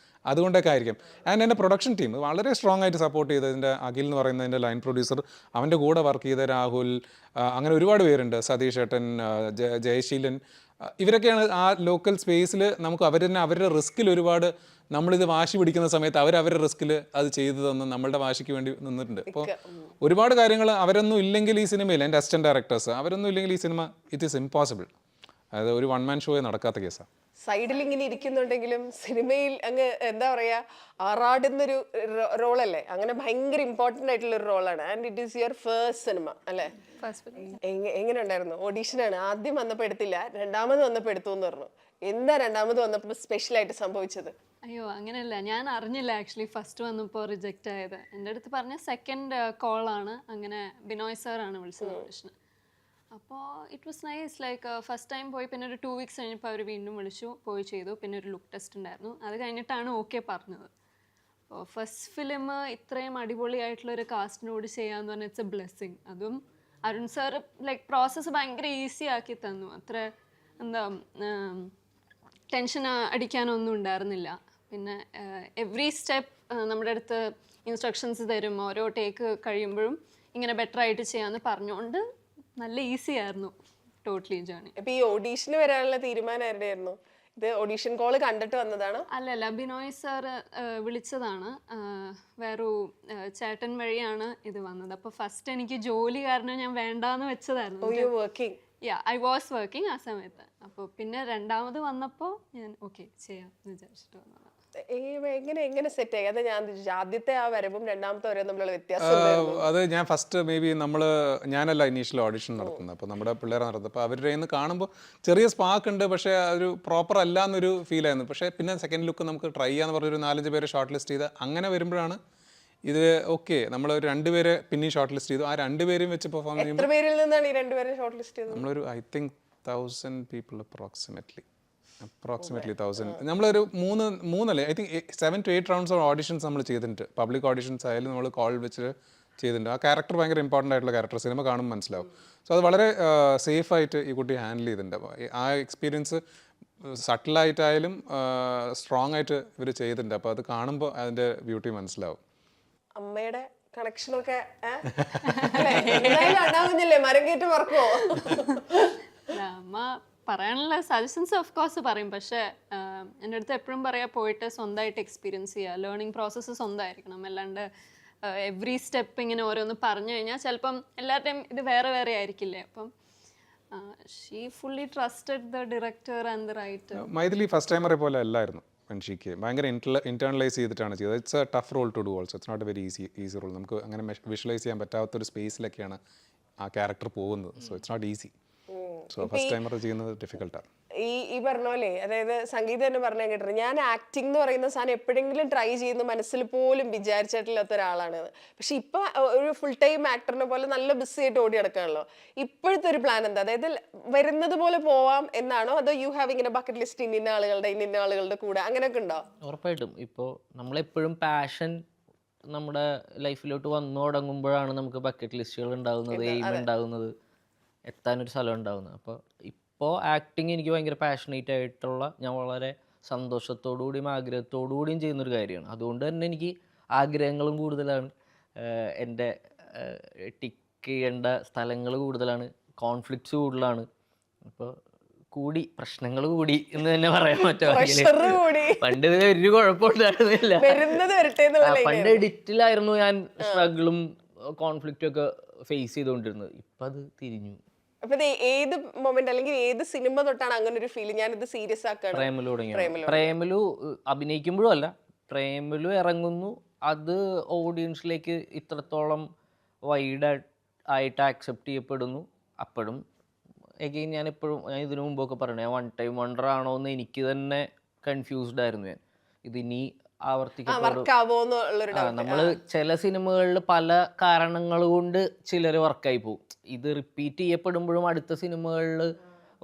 അതുകൊണ്ടൊക്കെ ആയിരിക്കും. ആൻഡ് എൻ്റെ പ്രൊഡക്ഷൻ ടീം വളരെ സ്ട്രോങ് ആയിട്ട് സപ്പോർട്ട് ചെയ്തത്, എൻ്റെ അഖിൽ എന്ന് പറയുന്നതിൻ്റെ ലൈൻ പ്രൊഡ്യൂസർ, അവൻ്റെ കൂടെ വർക്ക് ചെയ്ത രാഹുൽ, അങ്ങനെ ഒരുപാട് പേരുണ്ട്, സതീഷ് ഏട്ടൻ, ജയശീലൻ, ഇവരൊക്കെയാണ് ആ ലോക്കൽ സ്പേസിൽ നമുക്ക് അവരുടെ റിസ്കിൽ ഒരുപാട് നമ്മളിത് വാശി പിടിക്കുന്ന സമയത്ത് അവരുടെ റിസ്കിൽ അത് ചെയ്തു തന്ന് നമ്മളുടെ വാശിക്ക് വേണ്ടി നിന്നിട്ടുണ്ട്. അപ്പോൾ ഒരുപാട് കാര്യങ്ങൾ അവരൊന്നും ഇല്ലെങ്കിൽ ഈ സിനിമയിൽ, എൻ്റെ അസിസ്റ്റൻറ്റ് ഡയറക്ടേഴ്സ് അവരൊന്നും ഇല്ലെങ്കിൽ ഈ സിനിമ ഇറ്റ് ഈസ് ഇമ്പോസിബിൾ. അതായത് ഒരു വൺ മാൻ ഷോയെ നടക്കാത്ത കേസാണ്. സൈഡിൽ ഇങ്ങനെ ഇരിക്കുന്നുണ്ടെങ്കിലും സിനിമയിൽ അങ്ങ് എന്താ പറയാ ആറാടുന്നൊരു റോളല്ലേ, അങ്ങനെ ഭയങ്കര ഇമ്പോർട്ടന്റ് ആയിട്ടുള്ള ഒരു റോളാണ്. And it is your first cinema അല്ലേ? എങ്ങനെ ഉണ്ടായിരുന്നു? ഓഡീഷനാണ്, ആദ്യം വന്നപ്പോൾ എടുത്തില്ല, രണ്ടാമത് വന്നപ്പോൾ എടുത്തു എന്ന് പറഞ്ഞു. എന്താ രണ്ടാമത് വന്നപ്പോൾ സ്പെഷ്യൽ ആയിട്ട് സംഭവിച്ചത്? അയ്യോ അങ്ങനെയല്ല, ഞാൻ അറിഞ്ഞില്ല ആക്ച്വലി ഫസ്റ്റ് വന്നപ്പോൾ റിജക്റ്റ് ആയത്. എൻ്റെ അടുത്ത് പറഞ്ഞ സെക്കൻഡ് കോളാണ്, അങ്ങനെ ബിനോയ് സാറാണ് വിളിച്ചത് ഓഡിഷന്. അപ്പോൾ it was nice. Like first time പോയി, പിന്നെ ഒരു 2 weeks കഴിഞ്ഞപ്പോൾ അവർ വീണ്ടും വിളിച്ചു, പോയി ചെയ്തു. പിന്നെ ഒരു ലുക്ക് ടെസ്റ്റ് ഉണ്ടായിരുന്നു, അത് കഴിഞ്ഞിട്ടാണ് ഓക്കെ പറഞ്ഞത്. അപ്പോൾ ഫസ്റ്റ് ഫിലിം ഇത്രയും അടിപൊളിയായിട്ടുള്ളൊരു കാസ്റ്റിനോട് ചെയ്യാന്ന് പറഞ്ഞാൽ ഇറ്റ്സ് എ ബ്ലെസ്സിങ്. അതും അരുൺ സാർ ലൈക്ക് പ്രോസസ്സ് ഭയങ്കര ഈസി ആക്കി തന്നു. അത്ര എന്താ ടെൻഷൻ അടിക്കാനൊന്നും ഉണ്ടായിരുന്നില്ല. പിന്നെ എവറി സ്റ്റെപ്പ് നമ്മുടെ അടുത്ത് ഇൻസ്ട്രക്ഷൻസ് തരും, ഓരോ ടേക്ക് കഴിയുമ്പോഴും ഇങ്ങനെ ബെറ്റർ ആയിട്ട് ചെയ്യാമെന്ന് പറഞ്ഞുകൊണ്ട് നല്ല ഈസി ആയിരുന്നു ടോട്ടലി ജേണി. അപ്പൊ ഈ ഓഡീഷന് വരാനുള്ള തീരുമാനം ആരുടെയായിരുന്നു? ഇത് ഓഡീഷൻ കോൾ കണ്ടിട്ട് വന്നതാണോ? അല്ലല്ല, ബിനോയ് സാർ വിളിച്ചതാണ്. വേറൊരു ചേട്ടൻ വഴിയാണ് ഇത് വന്നത്. അപ്പോൾ ഫസ്റ്റ് എനിക്ക് ജോലി കാരണം ഞാൻ വേണ്ടാന്ന് വെച്ചതായിരുന്നു. ഐ വാസ് വർക്കിംഗ് ആ സമയത്ത്. അപ്പോൾ പിന്നെ രണ്ടാമത് വന്നപ്പോൾ ഞാൻ ഓക്കെ ചെയ്യാമെന്ന് വിചാരിച്ചിട്ട് വന്നതാണ്. എങ്ങനെ സെറ്റ് ആയി? അത് ഞാൻ ആദ്യത്തെ ആ വരവും രണ്ടാമത്തെ വരവും തമ്മിലുള്ള വ്യത്യാസം. അത് ഞാൻ ഫസ്റ്റ് മേ ബി ഞാനല്ല ഇനീഷ്യൽ ഓഡിഷൻ നടത്തുന്നത്, അപ്പോൾ നമ്മുടെ പിള്ളേരെ നടത്തുന്നത്. അപ്പോൾ അവരുടെ നിന്ന് കാണുമ്പോൾ ചെറിയ സ്പാർക്ക് ഉണ്ട്, പക്ഷേ ഒരു പ്രോപ്പർ അല്ല എന്നൊരു ഫീൽ ആയിരുന്നു. പക്ഷേ പിന്നെ സെക്കൻഡ് ലുക്ക് നമുക്ക് ട്രൈ ചെയ്യാന്ന് പറഞ്ഞൊരു 4-5 പേരെ ഷോർട്ട് ലിസ്റ്റ് ചെയ്ത് അങ്ങനെ വരുമ്പോഴാണ് ഇത് ഓക്കെ. നമ്മൾ ഒരു 2 പേരെ പിന്നെയും ഷോർട്ട് ലിസ്റ്റ് ചെയ്തു. ആ 2 പേരും വെച്ച് പെർഫോം ചെയ്യുമ്പോൾ എത്ര പേരിൽ നിന്നാണ് ഈ 2 പേരെ ഷോർട്ട് ലിസ്റ്റ് ചെയ്തത്? നമ്മളൊരു ഐ തിങ്ക് 1000 people അപ്രോക്സിമേറ്റ്ലി 1000. നമ്മളൊരു 3 I think 7 to 8 rounds of auditions നമ്മൾ ചെയ്തിട്ടുണ്ട്. പബ്ലിക് ഓഡിഷൻസ് ആയാലും നമ്മൾ കോൾ വെച്ച് ചെയ്തിട്ടുണ്ട്. ആ ക്യാരക്ടർ ഭയങ്കര ഇമ്പോർട്ടൻ്റ് ആയിട്ടുള്ള ക്യാരക്ടർ, സിനിമ കാണുമ്പോൾ മനസ്സിലാവും. സോ അത് വളരെ സേഫ് ആയിട്ട് ഈ കുട്ടി ഹാൻഡിൽ ചെയ്തിട്ടുണ്ട്. ആ എക്സ്പീരിയൻസ് സട്ടിലായിട്ടായാലും സ്ട്രോങ് ആയിട്ട് ഇവർ ചെയ്തിട്ടുണ്ട്. അപ്പോൾ അത് കാണുമ്പോൾ അതിൻ്റെ ബ്യൂട്ടി മനസ്സിലാവും. അമ്മയുടെ കണക്ഷനൊക്കെ ഉണ്ടാവുന്നില്ലേ? മരം കയറ്റി മറക്കുമോ? അമ്മ പറയാനുള്ള സജഷൻസ് ഓഫ് കോഴ്സ് പറയും, പക്ഷേ എൻ്റെ അടുത്ത് എപ്പോഴും പറയാം പോയിട്ട് സ്വന്തമായിട്ട് എക്സ്പീരിയൻസ് ചെയ്യുക. ലേണിംഗ് പ്രോസസ്സ് സ്വന്തമായിരിക്കണം, അല്ലാണ്ട് എവറി സ്റ്റെപ്പ് ഇങ്ങനെ ഓരോന്ന് പറഞ്ഞു കഴിഞ്ഞാൽ ചിലപ്പം എല്ലാവരുടെയും ഇത് വേറെ വേറെ ആയിരിക്കില്ലേ. അപ്പം she fully trusted the director and the writer. Mythili first ടൈമറെ പോലെ അല്ലായിരുന്നു. പെൺഷിക്ക് ഭയങ്കര ഇന്റേണലൈസ് ചെയ്തിട്ടാണ് ചെയ്തത്. It's a tough role to do also. It's not a very easy role. നമുക്ക് അങ്ങനെ വിഷ്വലൈസ് ചെയ്യാൻ പറ്റാത്തൊരു സ്പേസിലൊക്കെയാണ് ആ ക്യാരക്ടർ പോകുന്നത്. So it's not easy. So first timer ചെയ്യുന്നത് ഡിഫിക്കൽട്ടാണ്. ഈ പറഞ്ഞ പോലെ, അതായത് സംഗീത തന്നെ പറഞ്ഞാൽ കേട്ടിട്ട്, ഞാൻ ആക്ടിങ് എന്ന് പറയുന്ന സാധനം എപ്പോഴെങ്കിലും ട്രൈ ചെയ്യുന്ന മനസ്സിൽ പോലും വിചാരിച്ചിട്ടില്ലാത്ത ഒരാളാണ്. പക്ഷെ ഇപ്പൊ ഒരു ഫുൾ ടൈം ആക്ടറിനെ പോലെ നല്ല ബിസി ആയിട്ട് ഓടി നടക്കാണല്ലോ. ഇപ്പോഴത്തെ ഒരു പ്ലാൻ എന്താ? അതായത് വരുന്നത് പോലെ പോവാം എന്നാണോ, അതോ യു ഹാവ് ഇങ്ങനെ ബക്കറ്റ് ലിസ്റ്റ് ഇന്ന ആളുകളുടെ കൂടെ അങ്ങനെയൊക്കെ ഉണ്ടോ? ഉറപ്പായിട്ടും. ഇപ്പോൾ നമ്മളെപ്പോഴും പാഷൻ നമ്മുടെ ലൈഫിലോട്ട് വന്നു തുടങ്ങുമ്പോഴാണ് നമുക്ക് ബക്കറ്റ് ലിസ്റ്റുകൾ ഉണ്ടാകുന്നത്, എയിം ഉണ്ടാകുന്നത്, എത്താനൊരു സ്ഥലം ഉണ്ടാകുന്നത്. അപ്പോൾ ഇപ്പോൾ ആക്ടിങ് എനിക്ക് ഭയങ്കര പാഷനേറ്റ് ആയിട്ടുള്ള, ഞാൻ വളരെ സന്തോഷത്തോടുകൂടിയും ആഗ്രഹത്തോടുകൂടിയും ചെയ്യുന്നൊരു കാര്യമാണ്. അതുകൊണ്ട് തന്നെ എനിക്ക് ആഗ്രഹങ്ങളും കൂടുതലാണ്, എൻ്റെ ടിക്ക് ചെയ്യേണ്ട സ്ഥലങ്ങൾ കൂടുതലാണ്, കോൺഫ്ലിക്ട്സ് കൂടുതലാണ്. അപ്പോൾ പ്രശ്നങ്ങൾ കൂടി എന്ന് തന്നെ പറയാൻ പറ്റും. പണ്ട് ഒരു കുഴപ്പമുണ്ടായിരുന്നില്ല. പണ്ട് എഡിറ്റിലായിരുന്നു ഞാൻ സ്ട്രഗിളും കോൺഫ്ലിക്റ്റും ഒക്കെ ഫേസ് ചെയ്തുകൊണ്ടിരുന്നത്. ഇപ്പം അത് തിരിഞ്ഞു. അപ്പൊ ഏത് മൊമെന്റ് അല്ലെങ്കിൽ ഏത് സിനിമ തൊട്ടാണ് അങ്ങനെ ഒരു ഫീൽ ഞാനിത് സീരിയസ് ആക്കാണ്? പ്രേമലു തുടങ്ങി. പ്രേമലു അഭിനയിക്കുമ്പോഴും അല്ല, പ്രേമലു ഇറങ്ങുന്നു, അത് ഓഡിയൻസിലേക്ക് ഇത്രത്തോളം വൈഡ് ആയിട്ട് ആക്സെപ്റ്റ് ചെയ്യപ്പെടുന്നു. അപ്പോഴും എഗെയിൻ ഞാൻ ഇതിനു മുമ്പൊക്കെ പറഞ്ഞു, വൺ ടൈം വണ്ടർ ആണോ എന്ന് എനിക്ക് തന്നെ കൺഫ്യൂസ്ഡ് ആയിരുന്നു. ഞാൻ ഇതിനി നമ്മൾ ചില സിനിമകളിൽ പല കാരണങ്ങൾ കൊണ്ട് ചിലർ വർക്കായി പോകും. ഇത് റിപ്പീറ്റ് ചെയ്യപ്പെടുമ്പോഴും അടുത്ത സിനിമകളിൽ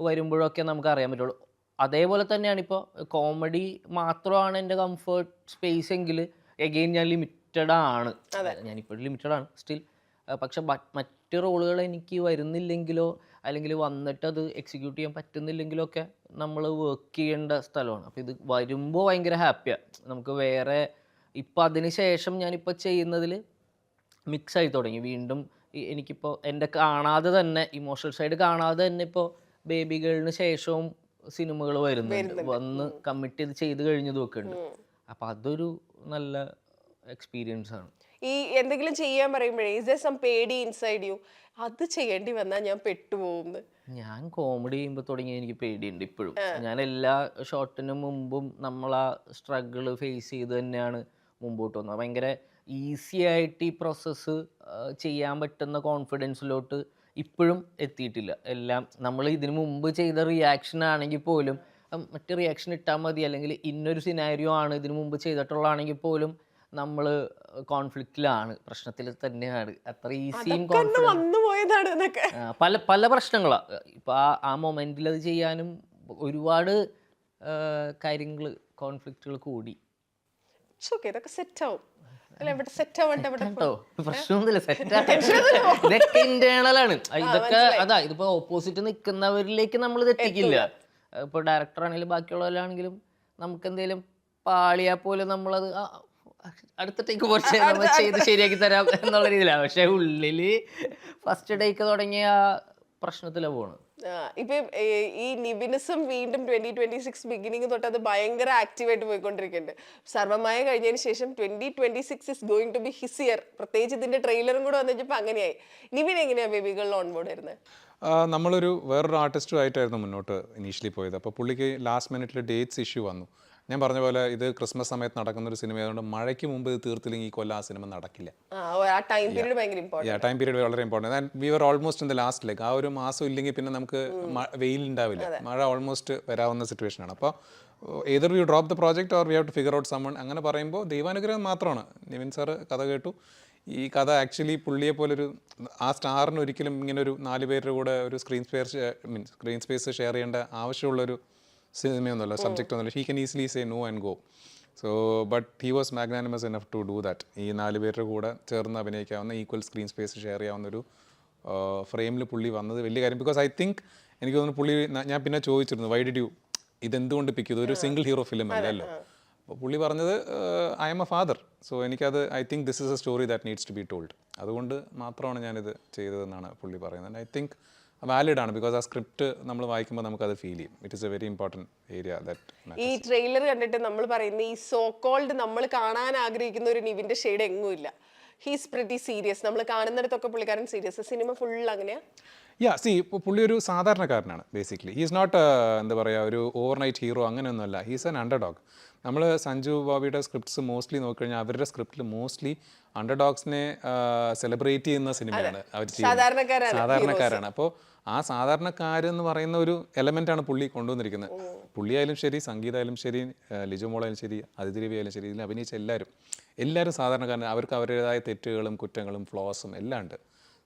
വരുമ്പോഴൊക്കെ നമുക്ക് അറിയാൻ പറ്റുള്ളൂ. അതേപോലെ തന്നെയാണ് ഇപ്പോൾ കോമഡി മാത്രമാണ് എൻ്റെ കംഫർട്ട് സ്പേസ് എങ്കിൽ എഗെയിൻ ഞാൻ ലിമിറ്റഡ് ആണ്. ഞാനിപ്പോഴും ലിമിറ്റഡ് ആണ് സ്റ്റിൽ. പക്ഷെ മറ്റ് റോളുകൾ എനിക്ക് വരുന്നില്ലെങ്കിലോ അല്ലെങ്കിൽ വന്നിട്ട് അത് എക്സിക്യൂട്ട് ചെയ്യാൻ പറ്റുന്നില്ലെങ്കിലോ ഒക്കെ നമ്മൾ വർക്ക് ചെയ്യേണ്ട സ്ഥലമാണ്. അപ്പോൾ ഇത് വരുമ്പോൾ ഭയങ്കര ഹാപ്പിയാണ് നമുക്ക്. വേറെ ഇപ്പോൾ അതിന് ശേഷം ഞാനിപ്പോൾ ചെയ്യുന്നതിൽ മിക്സ് ആയി തുടങ്ങി. വീണ്ടും എനിക്കിപ്പോൾ എൻ്റെ കാണാതെ തന്നെ ഇമോഷണൽ സൈഡ് കാണാതെ തന്നെ ഇപ്പോൾ ബേബി ഗേളിന് ശേഷവും സിനിമകൾ വരുന്നുണ്ട്, വന്ന് കമ്മിറ്റ് ചെയ്ത് കഴിഞ്ഞതും ഒക്കെ ഉണ്ട്. അപ്പോൾ അതൊരു നല്ല എക്സ്പീരിയൻസ് ആണ്. ഈ എന്തെങ്കിലും ചെയ്യാൻ പറയുമ്പോഴേ ഇസ് ദർ സം പേടി ഇൻസൈഡ് യു, അത് ചെയ്യേണ്ടി വന്നാൽ ഞാൻ പെട്ടുപോകുന്നു? ഞാൻ കോമഡി ചെയ്യുമ്പോൾ തുടങ്ങി എനിക്ക് പേടിയുണ്ട് ഇപ്പോഴും. ഞാൻ എല്ലാ ഷോട്ടിനും മുമ്പും നമ്മൾ ആ സ്ട്രഗിൾ ഫേസ് ചെയ്ത് തന്നെയാണ് മുമ്പോട്ട് വന്നത്. ഭയങ്കര ഈസി ആയിട്ട് ഈ പ്രോസസ്സ് ചെയ്യാൻ പറ്റുന്ന കോൺഫിഡൻസിലോട്ട് ഇപ്പോഴും എത്തിയിട്ടില്ല. എല്ലാം നമ്മൾ ഇതിനു മുമ്പ് ചെയ്ത റിയാക്ഷൻ ആണെങ്കിൽ പോലും മറ്റേ റിയാക്ഷൻ ഇട്ടാൽ മതി, അല്ലെങ്കിൽ ഇന്നൊരു സിനാരിയോ ആണ് ഇതിനു മുമ്പ് ചെയ്തിട്ടുള്ളതാണെങ്കിൽ പോലും നമ്മൾ കോൺഫ്ലിക്റ്റിലാണ്, പ്രശ്നത്തിൽ തന്നെയാണ്. അത്ര ഈസിയും വന്നു പോയതാണ് എന്നൊക്കെ പല പല പ്രശ്നങ്ങളാണ്. ഇപ്പം ആ മൊമെൻറ്റിൽ അത് ചെയ്യാനും ഒരുപാട് കാര്യങ്ങൾ കോൺഫ്ലിക്റ്റുകൾ കൂടി. ഇതൊക്കെ സെറ്റ് ആവും അല്ല, ഇവിടെ സെറ്റ് ആവണ്ട ഇവിടെ കേട്ടോ പ്രശ്നമൊന്നുമില്ല, സെറ്റ് ഇതൊക്കെ ഇന്റേണൽ ആണ്. ഇതൊക്കെ അതാ ഇതിപ്പോ ഓപ്പോസിറ്റ് നിൽക്കുന്നവരിലേക്ക് നമ്മൾ തെറ്റിക്കില്ല. ഇപ്പോൾ ഡയറക്ടർ ആണെങ്കിലും ബാക്കിയുള്ളവരാണെങ്കിലും നമുക്ക് എന്തെങ്കിലും പാളിയാൽ പോലും നമ്മളത് അടുത്ത ടേക്ക് കുറച്ച് നമ്മൾ ചെയ്ത് ശരിയാക്കി തരാം എന്നുള്ള രീതിയിലാണ്. പക്ഷെ ഉള്ളില് ഫസ്റ്റ് ടേക്ക് തുടങ്ങിയ പ്രശ്നത്തിലാണ് പോണ്. ഇപ്പൊ ഈ നിവിനിസം വീണ്ടും 2026 ബിഗിനിങ് തൊട്ട് അത് ഭയങ്കര ആക്റ്റീവായിട്ട് പോയിക്കൊണ്ടിരിക്കുന്നുണ്ട്. സർവമായ കഴിഞ്ഞതിന് ശേഷം 2026 is going to be his year. പ്രത്യേകിച്ച് ഇതിന്റെ ട്രെയിലറും കൂടെ വന്നിപ്പോ അങ്ങനെയായി. നിവിൻ എങ്ങനെയാ ബേബികളിൽ ഓൺബോർഡ് വരുന്നത്? നമ്മളൊരു വേറൊരു ആർട്ടിസ്റ്റുമായിട്ടായിരുന്നു മുന്നോട്ട് ഇനീഷ്യലി പോയത്. അപ്പോൾ പുള്ളിക്ക് ലാസ്റ്റ് മിനിറ്റിൽ ഡേറ്റ്സ് ഇഷ്യൂ വന്നു. ഞാൻ പറഞ്ഞ പോലെ ഇത് ക്രിസ്മസ് സമയത്ത് നടക്കുന്ന ഒരു സിനിമ ആയതുകൊണ്ട് മഴയ്ക്ക് മുമ്പ് ഇത് തീർത്തില്ലെങ്കിൽ ഈ കൊല്ലം ആ സിനിമ നടക്കില്ല. ടൈം പീരീഡ് വളരെ important. And we were almost in the last leg. ആ ഒരു മാസം ഇല്ലെങ്കിൽ പിന്നെ നമുക്ക് വെയിൽ ഉണ്ടാവില്ല, മഴ ഓൾമോസ്റ്റ് വരാവുന്ന സിറ്റുവേഷനാണ്. അപ്പോൾ either we drop the project or we have to figure out someone. അങ്ങനെ പറയുമ്പോൾ ദൈവാനുഗ്രഹം മാത്രമാണ്. നിവിൻ സാറ് കഥ കേട്ടു. ഈ കഥ ആക്ച്വലി പുള്ളിയെ പോലൊരു ആ സ്റ്റാറിന് ഒരിക്കലും ഇങ്ങനെ ഒരു 4 പേരുടെ കൂടെ ഒരു സ്ക്രീൻ സ്പേസ് ഷെയർ ചെയ്യേണ്ട ആവശ്യമുള്ളൊരു സിനിമയൊന്നുമല്ല, സബ്ജക്റ്റ് ഒന്നുമില്ല. He can easily say no and go. So but he was magnanimous enough to do that. ഈ 4 പേരുടെ കൂടെ ചേർന്ന് അഭിനയിക്കാവുന്ന ഈക്വൽ സ്ക്രീൻ സ്പേസ് ഷെയർ ചെയ്യാവുന്നൊരു ഫ്രെയിമിൽ പുള്ളി വന്നത് വലിയ കാര്യം. ബിക്കോസ് ഐ തിങ്ക് എനിക്ക് തോന്നുന്നു പുള്ളി, ഞാൻ പിന്നെ ചോദിച്ചിരുന്നു വൈ ഡിഡ് യു ഇതെന്തുകൊണ്ട് പിക്ക് ചെയ്തു, ഒരു സിംഗിൾ ഹീറോ ഫിലിം അല്ലല്ലോ. അപ്പോൾ പുള്ളി പറഞ്ഞത് I'm a father, so എനിക്കത് I think this is a story that needs to be told, അതുകൊണ്ട് മാത്രമാണ് ഞാനിത് ചെയ്തതെന്നാണ് പുള്ളി പറയുന്നത്. ഐ തിങ്ക് വാലിഡ് ആണ്, ബിക്കോസ് ആ സ്ക്രിപ്റ്റ് നമ്മൾ വായിക്കുമ്പോൾ നമുക്കത് ഫീൽ ചെയ്യും. It is a very important area that. ഈ ട്രെയിലർ കണ്ടിട്ട് നമ്മൾ പറയുന്ന ഈ സോ കോൾഡ് നമ്മൾ കാണാൻ ആഗ്രഹിക്കുന്ന ഒരു നിവിൻ്റെ ഷെയ്ഡ് എങ്ങുമില്ല. He's pretty serious. നമ്മൾ കാണുന്നിടത്തൊക്കെ പുള്ളിക്കാരൻ സീരിയസ്. സിനിമ ഫുൾ അങ്ങനെയാ? പുള്ളി ഒരു സാധാരണക്കാരനാണ് ബേസിക്കലി. ഹീസ് നോട്ട് എന്താ പറയുക ഒരു ഓവർനൈറ്റ് ഹീറോ, അങ്ങനെയൊന്നുമല്ല. He's an underdog. നമ്മൾ സഞ്ജു ബോബിയുടെ സ്ക്രിപ്റ്റ്സ് മോസ്റ്റ്ലി നോക്കിക്കഴിഞ്ഞാൽ അവരുടെ സ്ക്രിപ്റ്റിൽ മോസ്റ്റ്ലി അണ്ടർഡോഗ്സിനെ സെലിബ്രേറ്റ് ചെയ്യുന്ന സിനിമയാണ് അവർ ചെയ്യുന്നത്. സാധാരണക്കാരാണ്. അപ്പോൾ ആ സാധാരണക്കാരെന്ന് പറയുന്ന ഒരു എലമെൻ്റാണ് പുള്ളി കൊണ്ടുവന്നിരിക്കുന്നത്. പുള്ളിയായാലും ശരി, സംഗീതമായാലും ശരി, ലിജോ മോളായാലും ശരി, അതിഥി രവി ആയാലും ശരി, ഇതിൽ അഭിനയിച്ച എല്ലാവരും സാധാരണക്കാരൻ. അവർക്ക് അവരുടേതായ തെറ്റുകളും കുറ്റങ്ങളും ഫ്ലോസും എല്ലാം ഉണ്ട്.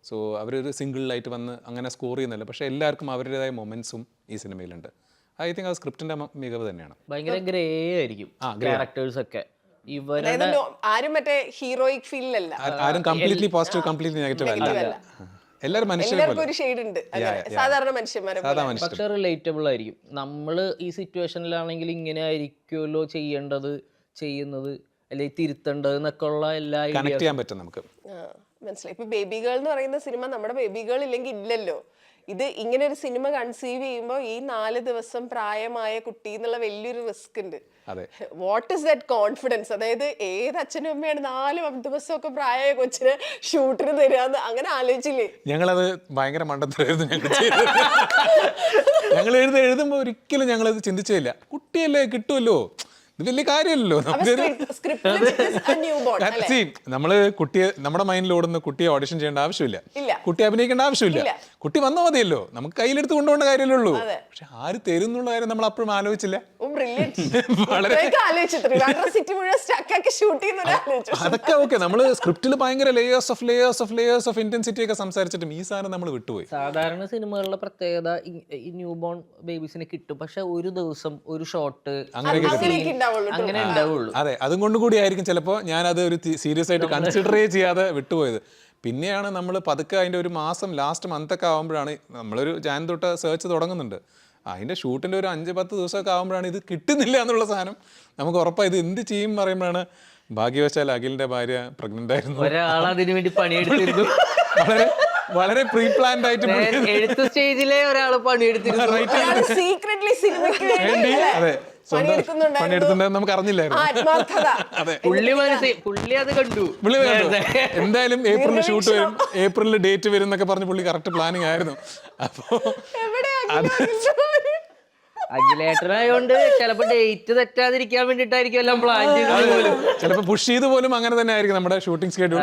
സോ അവരൊരു സിംഗിളായിട്ട് വന്ന് അങ്ങനെ സ്കോർ ചെയ്യുന്നില്ല, പക്ഷേ എല്ലാവർക്കും അവരുടേതായ മൊമെൻറ്റ്സും ഈ സിനിമയിലുണ്ട്. ഐ തിങ്ക് അത് സ്ക്രിപ്റ്റിന്റെ മികവ് തന്നെയാണ്. ഭയങ്കര ഗ്രേ ആയിരിക്കും ക്യാരക്ടേഴ്സ് ഒക്കെ. ഇവരുടെ ആരും മറ്റേ ഹീറോയിക് ഫീലിലല്ല, ആരും കംപ്ലീറ്റ്ലി പോസിറ്റീവ് കംപ്ലീറ്റ്ലി നെഗറ്റീവ് അല്ല. എല്ലാവരും പക്ഷെ റിലേറ്റബിൾ ആയിരിക്കും. നമ്മൾ ഈ സിറ്റുവേഷനിലാണെങ്കിൽ ഇങ്ങനെ ആയിരിക്കുമല്ലോ ചെയ്യേണ്ടത്, ചെയ്യുന്നത്, അല്ലെങ്കിൽ തിരുത്തേണ്ടത് എന്നൊക്കെ ഉള്ള എല്ലാ കണക്ട് ചെയ്യാൻ പറ്റും നമുക്ക്. മനസ്സിലായി. ഇപ്പൊ ബേബി ഗേൾ എന്ന് പറയുന്ന സിനിമ നമ്മുടെ ബേബി ഗേൾ ഇല്ലെങ്കിൽ ഇല്ലല്ലോ. ഇത് ഇങ്ങനെ ഒരു സിനിമ കൺസീവ് ചെയ്യുമ്പോൾ ഈ 4 ദിവസം പ്രായമായ കുട്ടി എന്നുള്ള വലിയൊരു റിസ്ക് ഉണ്ട്. What is that confidence? അതായത് ഏത് അച്ഛനും അമ്മയാണ് 4 ദിവസമൊക്കെ പ്രായമായ കൊച്ചിന് ഷൂട്ടിന് തരാന്ന് അങ്ങനെ ആലോചിച്ചില്ലേ? ഞങ്ങളത് ഭയങ്കര മണ്ടത്തരായിരുന്നു. ഞങ്ങൾ എഴുതുമ്പോൾ ഒരിക്കലും ഞങ്ങളത് ചിന്തിച്ചില്ല. കുട്ടിയല്ലേ, കിട്ടുമല്ലോ, ഇത് വലിയ കാര്യമല്ലോ. നമ്മള് കുട്ടിയെ നമ്മുടെ മൈൻഡിൽ ഓടുന്ന കുട്ടിയെ ഓഡിഷൻ ചെയ്യേണ്ട ആവശ്യമില്ല, കുട്ടി അഭിനയിക്കേണ്ട ആവശ്യമില്ല, കുട്ടി വന്നാൽ മതിയല്ലോ, നമുക്ക് കയ്യിലെടുത്ത് കൊണ്ടുപോകേണ്ട കാര്യമല്ലേ ഉള്ളൂ. പക്ഷെ ആര് തരുന്നുള്ള കാര്യം നമ്മൾ അപ്പോഴും ആലോചിച്ചില്ല. അതൊക്കെ ഓക്കെ, നമ്മള് സ്ക്രിപ്റ്റിൽ ഭയങ്കര ലേയേഴ്സ് ഓഫ് ഇന്റൻസിറ്റി ഒക്കെ സംസാരിച്ചിട്ടും ഈ സാധനം നമ്മൾ വിട്ടുപോയി. സാധാരണ സിനിമകളുടെ പ്രത്യേകത ഈ ന്യൂ ബോൺ ബേബീസിന് കിട്ടും, പക്ഷെ ഒരു ദിവസം ഒരു ഷോട്ട് അങ്ങനെ ഉണ്ടാവുള്ളൂ. അതെ, അതും കൊണ്ട് കൂടി ആയിരിക്കും ചിലപ്പോൾ ഞാനത് ഒരു സീരിയസ് ആയിട്ട് കൺസിഡർ ചെയ്യാതെ വിട്ടുപോയത്. പിന്നെയാണ് നമ്മൾ പതുക്കെ അതിൻ്റെ ഒരു മാസം ലാസ്റ്റ് മന്തൊക്കെ ആകുമ്പോഴാണ്, നമ്മളൊരു ജാൻ തൊട്ട് സെർച്ച് തുടങ്ങുന്നുണ്ട്, അതിൻ്റെ ഷൂട്ടിൻ്റെ ഒരു 5-10 ദിവസമൊക്കെ ആകുമ്പോഴാണ് ഇത് കിട്ടുന്നില്ല എന്നുള്ള സാധനം നമുക്ക് ഉറപ്പാണ്. ഇത് എന്ത് ചെയ്യും പറയുമ്പോഴാണ് ഭാഗ്യവശാൽ അഖിലിൻ്റെ ഭാര്യ പ്രഗ്നൻ്റ് ആയിരുന്നു. ഒരാൾ അതിനു വേണ്ടി പണിയെടുത്തിരുന്നു. വളരെ പ്രീ പ്ലാൻഡ് ആയിട്ട് പുള്ളി എഴുത്ത് സ്റ്റേജിലെ ഒരാള് പണിയെടുത്തിരുന്നു. സീക്രട്ട്ലി സിനിമയ്ക്ക് വേണ്ടി അതെ സ്വന്തം പണിയെടുത്തിട്ടുണ്ടെന്ന് നമുക്ക് അറിഞ്ഞില്ലായിരുന്നു. ആത്മാർത്ഥത. പുള്ളി അത് കണ്ടു. പുള്ളി കണ്ടു. എന്തായാലും ഏപ്രിലിൽ ഷൂട്ട് വരും, ഏപ്രിലിൽ ഡേറ്റ് വരും എന്നൊക്കെ പറഞ്ഞ് പുള്ളി കറക്റ്റ് പ്ലാനിങ് ആയിരുന്നു. അപ്പോ അഖിലേട്ടനായോണ്ട് ചിലപ്പോ ഡേറ്റ് തെറ്റാതിരിക്കാൻ വേണ്ടിട്ടായിരിക്കും എല്ലാം പ്ലാൻ ചെയ്തത് പോലും. ചിലപ്പോ പുഷ് ചെയ്ത് പോലും അങ്ങനെ തന്നെ ആയിരിക്കും നമ്മുടെ ഷൂട്ടിംഗ് സ്കെഡ്യൂൾ.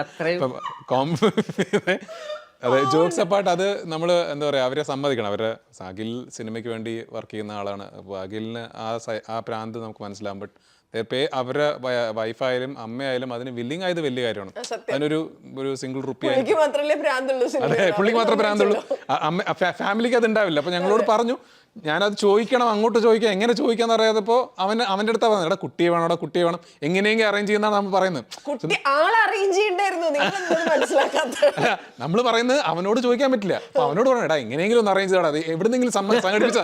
അതെ, ജോക്സ് അപ്പാർട്ട്, അത് നമ്മൾ എന്താ പറയുക, അവരെ സമ്മതിക്കണം. അവരെ അഖിൽ സിനിമയ്ക്ക് വേണ്ടി വർക്ക് ചെയ്യുന്ന ആളാണ്. അപ്പോൾ അഖിലിന് ആ പ്രാന്ത് നമുക്ക് മനസ്സിലാവും. ബട്ട് അവരുടെ വൈഫായാലും അമ്മയായാലും അതിന് വില്ലിങ് ആയത് വലിയ കാര്യമാണ്. അതിനൊരു സിംഗിൾ റുപ്പി അതെ, പുള്ളിക്ക് മാത്രമേ പ്രാന്തുള്ളൂ. ഫാമിലിക്ക് അത് ഉണ്ടാവില്ല. അപ്പോൾ ഞങ്ങളോട് പറഞ്ഞു, ഞാനത് ചോദിക്കണം, അങ്ങോട്ട് ചോദിക്കാം, എങ്ങനെ ചോദിക്കാന്ന് അറിയാതപ്പോൾ അവൻ്റെ അടുത്താ പറഞ്ഞത്, എടാ കുട്ടിയെ വേണം, കുട്ടിയെ വേണം, എങ്ങനെയെങ്കിലും അറേഞ്ച് ചെയ്യുന്നതാണ് നമ്മൾ പറയുന്നത്. നമ്മൾ പറയുന്നത് അവനോട് ചോദിക്കാൻ പറ്റില്ല. അപ്പൊ അവനോട് പറഞ്ഞു, എടാ എങ്ങനെയെങ്കിലും ഒന്ന് അറേഞ്ച് ചെയ്യണം, അത് എവിടെന്നെങ്കിലും സംഘടിപ്പിച്ച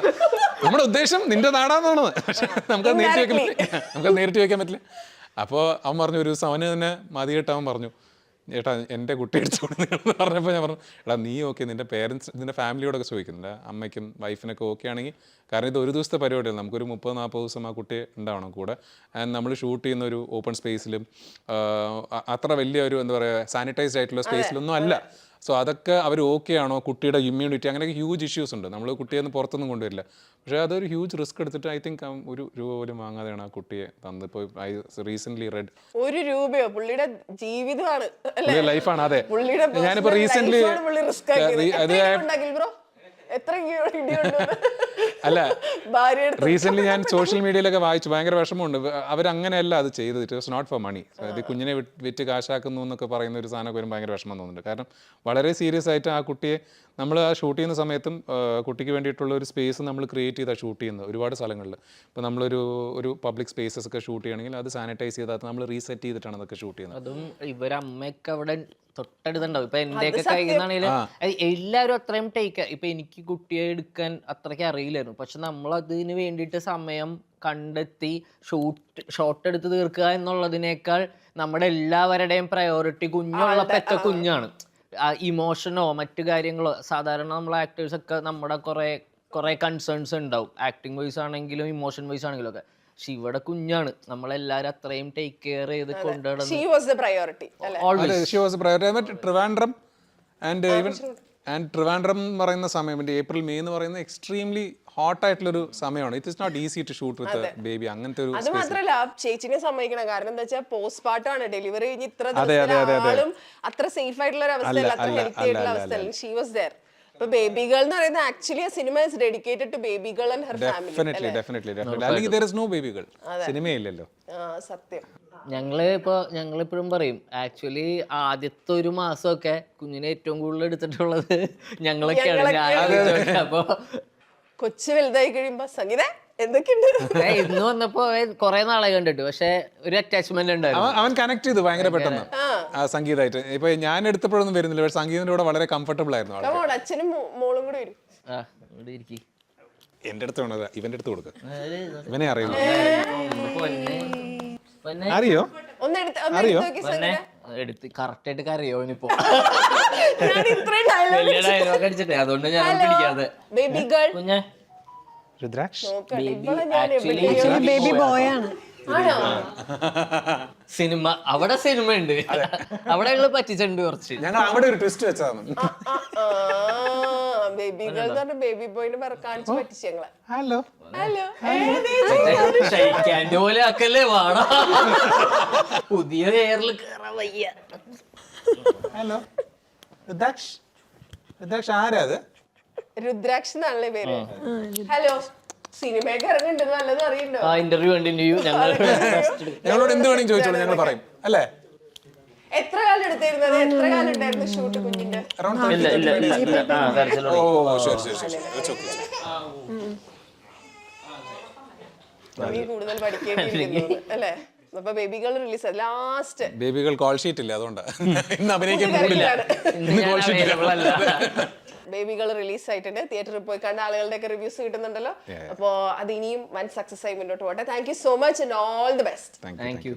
നമ്മുടെ ഉദ്ദേശം നിന്റെ നാടാന്നാണ്. പക്ഷെ നമുക്കത് നേരിട്ട് ചോദിക്കാൻ പറ്റില്ല. അപ്പോൾ അവൻ പറഞ്ഞു, ഒരു ദിവസം അവന് തന്നെ മതിയായിട്ട് അവൻ പറഞ്ഞു, ചേട്ടാ എൻ്റെ കുട്ടി എടുത്തോണ്ട് നിങ്ങൾ പറഞ്ഞപ്പോൾ ഞാൻ പറഞ്ഞു, എടാ നീ ഓക്കെ, നിൻ്റെ പേരൻസ് നിൻ്റെ ഫാമിലിയോടൊക്കെ ചോദിക്കുന്നുണ്ട്, അമ്മയ്ക്കും വൈഫിനൊക്കെ ഓക്കെ ആണെങ്കിൽ, കാരണം ഇത് ഒരു ദിവസത്തെ പരിപാടിയല്ല, നമുക്കൊരു 30-40 ദിവസം ആ കുട്ടി ഉണ്ടാവണം കൂടെ. ആൻഡ് നമ്മൾ ഷൂട്ട് ചെയ്യുന്ന ഒരു ഓപ്പൺ സ്പേസിലും അത്ര വലിയ ഒരു എന്താ പറയുക സാനിറ്റൈസ്ഡ് ആയിട്ടുള്ള സ്പേസിലൊന്നും അല്ല. സോ അതൊക്കെ അവർ ഓക്കെ ആണോ, കുട്ടിയുടെ ഇമ്മ്യൂണിറ്റി, അങ്ങനെയൊക്കെ ഹ്യൂജ് ഇഷ്യൂസ് ഉണ്ട്. നമ്മൾ കുട്ടിയൊന്നും പുറത്തൊന്നും കൊണ്ടുവരില്ല. പക്ഷേ അതൊരു ഹ്യൂജ് റിസ്ക് എടുത്തിട്ട് ഐ തിങ്ക് ഒരു രൂപ പോലും വാങ്ങാതെയാണ് ആ കുട്ടിയെ തന്നത്. ഇപ്പോൾ ഐ റീസെന്റ് റെഡ് ₹1 പുള്ളിയുടെ ജീവിതമാണ്, ലൈഫാണ്. അതെ, ഞാനിപ്പോൾ റീസെന്റ് അല്ല റീസെന്റ് ഞാൻ സോഷ്യൽ മീഡിയയിലൊക്കെ വായിച്ചു, ഭയങ്കര വിഷമമുണ്ട്. അവരങ്ങനെയല്ല അത് ചെയ്തത്. It was not for money. അതായത് കുഞ്ഞിനെ വിറ്റ് കാശാക്കുന്നു എന്നൊക്കെ പറയുന്ന ഒരു സാധനമൊക്കെ വരും ഭയങ്കര വിഷമം തോന്നുന്നുണ്ട്. കാരണം വളരെ സീരിയസ് ആയിട്ട് ആ കുട്ടിയെ നമ്മൾ ആ ഷൂട്ട് ചെയ്യുന്ന സമയത്തും കുട്ടിക്ക് വേണ്ടിയിട്ടുള്ള ഒരു സ്പേസ് നമ്മൾ ക്രിയേറ്റ് ചെയ്താണ് ഷൂട്ട് ചെയ്യുന്നത് ഒരുപാട് സ്ഥലങ്ങളിൽ. ഇപ്പോൾ നമ്മളൊരു പബ്ലിക് സ്പേസസ് ഒക്കെ ഷൂട്ട് ചെയ്യണമെങ്കിൽ അത് സാനിറ്റൈസ് ചെയ്താൽ നമ്മൾ റീസെറ്റ് ചെയ്തിട്ടാണ് അതൊക്കെ ഷൂട്ട് ചെയ്യുന്നത്. അതും ഇവരമ്മയൊക്കെ അവിടെ തൊട്ടടുത്തുണ്ടാവും. ഇപ്പൊ എന്റെയൊക്കെ കയ്യിൽ നിന്നാണെങ്കിലും എല്ലാവരും അത്രയും ടേക്ക്. ഇപ്പൊ എനിക്ക് കുട്ടിയെ എടുക്കാൻ അത്രയ്ക്ക് അറിയില്ലായിരുന്നു. പക്ഷെ നമ്മൾ അതിന് വേണ്ടിയിട്ട് സമയം കണ്ടെത്തി ഷോട്ട് എടുത്ത് തീർക്കുക എന്നുള്ളതിനേക്കാൾ നമ്മുടെ എല്ലാവരുടെയും പ്രയോറിറ്റി കുഞ്ഞുള്ള പെറ്റ കുഞ്ഞാണ്. ഇമോഷനോ മറ്റു കാര്യങ്ങളോ, സാധാരണ നമ്മൾ ആക്ടേഴ്സൊക്കെ നമ്മുടെ കുറേ കൺസേൺസ് ഉണ്ടാവും, ആക്ടിങ് വൈസ് ആണെങ്കിലും ഇമോഷൻ വൈസ് ആണെങ്കിലും ഒക്കെ. പക്ഷെ ഇവിടെ കുഞ്ഞാണ്, നമ്മളെല്ലാരും അത്രയും ടേക്ക് കെയർ ചെയ്ത് കൊണ്ടുനടന്നു. ട്രിവാൻഡ്രം എന്ന് പറയുന്ന സമയം, ഏപ്രിൽ മെയ് എന്ന് പറയുന്നത് എക്സ്ട്രീംലി ഹോട്ട് ആയിട്ടുള്ളൊരു സമയമാണ്. It is not easy to shoot with baby. അങ്ങനത്തെ ഒരു അത് മാത്രമല്ല ചേച്ചിനെ സമ്മതിക്കണം. കാരണം എന്താ വെച്ചാൽ പോസ്റ്റ് പാർട്ടാണ്, ഡെലിവറി കഴിഞ്ഞ് ഇത്ര ദിവസം അത്ര സേഫ് ആയിട്ടുള്ള ഒരു അവസ്ഥയല്ല, അത്ര ഹെൽത്തി ആയിട്ടുള്ള അവസ്ഥയല്ല. She was there. ഇപ്പൊ ബേബി ഗേൾ എന്ന് പറയുന്നത് ആക്ച്വലി ആ cinema is dedicated to baby girl and her family. Definitely. അല്ലെങ്കിൽ there is no baby girl. സിനിമയില്ലല്ലോ. സത്യം. ഞങ്ങളിപ്പോഴും പറയും, ആക്ച്വലി ആദ്യത്തെ ഒരു മാസമൊക്കെ കുഞ്ഞിനെ ഏറ്റവും കൂടുതൽ എടുത്തിട്ടുള്ളത് ഞങ്ങളൊക്കെയാണ്. അപ്പൊ കൊച്ചു വലുതായി കഴിയുമ്പോ സംഗീത എന്തൊക്കെയുണ്ട് ഇന്ന് വന്നപ്പോ കൊറേ നാളെ കണ്ടിട്ട്, പക്ഷെ ഒരു അറ്റാച്ച്മെന്റ് ഉണ്ടായിരുന്നു. അവൻ കണക്ട് ചെയ്തു ഭയങ്കര പെട്ടെന്ന് സംഗീതമായിട്ട്. ഇപ്പൊ ഞാൻ എടുത്തപ്പോഴൊന്നും വരുന്നില്ല, പക്ഷെ സംഗീതത്തിന്റെ കൂടെ വളരെ കംഫർട്ടബിൾ ആയിരുന്നു. അച്ഛനും മോളും കൂടെ വരും. എന്റെ അടുത്ത് വേണത്, ഇവന്റെ അടുത്ത് കൊടുക്ക. ഇവനെ അറിയില്ല. അറിയോ? അറിയോ? കറക്റ്റ് ആയിട്ട് കറിയോ ഇനിയിപ്പോ അടിച്ചിട്ടേ, അതുകൊണ്ട് ഞാൻ പിടിക്കാതെ. ബേബി ഗേൾ കുഞ്ഞെ രുദ്രാക്ഷ് ബേബി ബോയ് ആണ്. സിനിമ, അവിടെ സിനിമ ഉണ്ട്, അവിടെ ഞങ്ങള് പറ്റിച്ചിട്ടുണ്ട് കുറച്ച്. ഞങ്ങൾ അവിടെ ഒരു ട്വിസ്റ്റ് വെച്ചതാണ്. ബേബി ഗേൾ എന്ന് പറഞ്ഞ ബേബി ബോയിനെ കാണിച്ചു പറ്റിച്ചു ഞങ്ങളെ. ഹലോ ഷൈക്കാൻ്റെ പോലെ ആക്കല്ലേ വാടാ, പുതിയ എയറിൽ കേറാൻ വയ്യ. ഹലോ രുദ്രാക്ഷ്. രുദ്രാക്ഷ് ആരാ അത്? രുദ്രാക്ഷ് എന്നാണല്ലേ പേര്. ഹലോ, സിനിമയൊക്കെ ഇറങ്ങുന്നുണ്ട്, നല്ലത് അറിയണ്ടോ? Interview continue. ഞങ്ങളോട് എന്ത് വേണമെങ്കിലും ചോദിച്ചോളൂ, ഞങ്ങൾ പറയും. അല്ലേ? എത്ര കാലം എടുത്തായിരുന്നത്? എത്ര കാലം ഉണ്ടായിരുന്നു ഷൂട്ട് കുഞ്ഞിന്റെ? കൂടുതൽ പഠിക്കേണ്ടി അല്ലേ? അപ്പൊ baby girl release last. Baby girl call sheet ഇല്ല, അതുകൊണ്ടാണ് ഇന്ന് അഭിനയിക്കാൻ കൂടില്ല. ബേബി ഗേൾ റിലീസ് ആയിട്ടുണ്ട്. തിയേറ്ററിൽ പോയി കണ്ട ആളുകളുടെ ഒക്കെ റിവ്യൂസ് കിട്ടുന്നുണ്ടല്ലോ. അപ്പോൾ അത് ഇനിയും വൻ സക്സസ് ആയി മുന്നോട്ട് പോട്ടെ. Thank you so much and all the best. Thank you.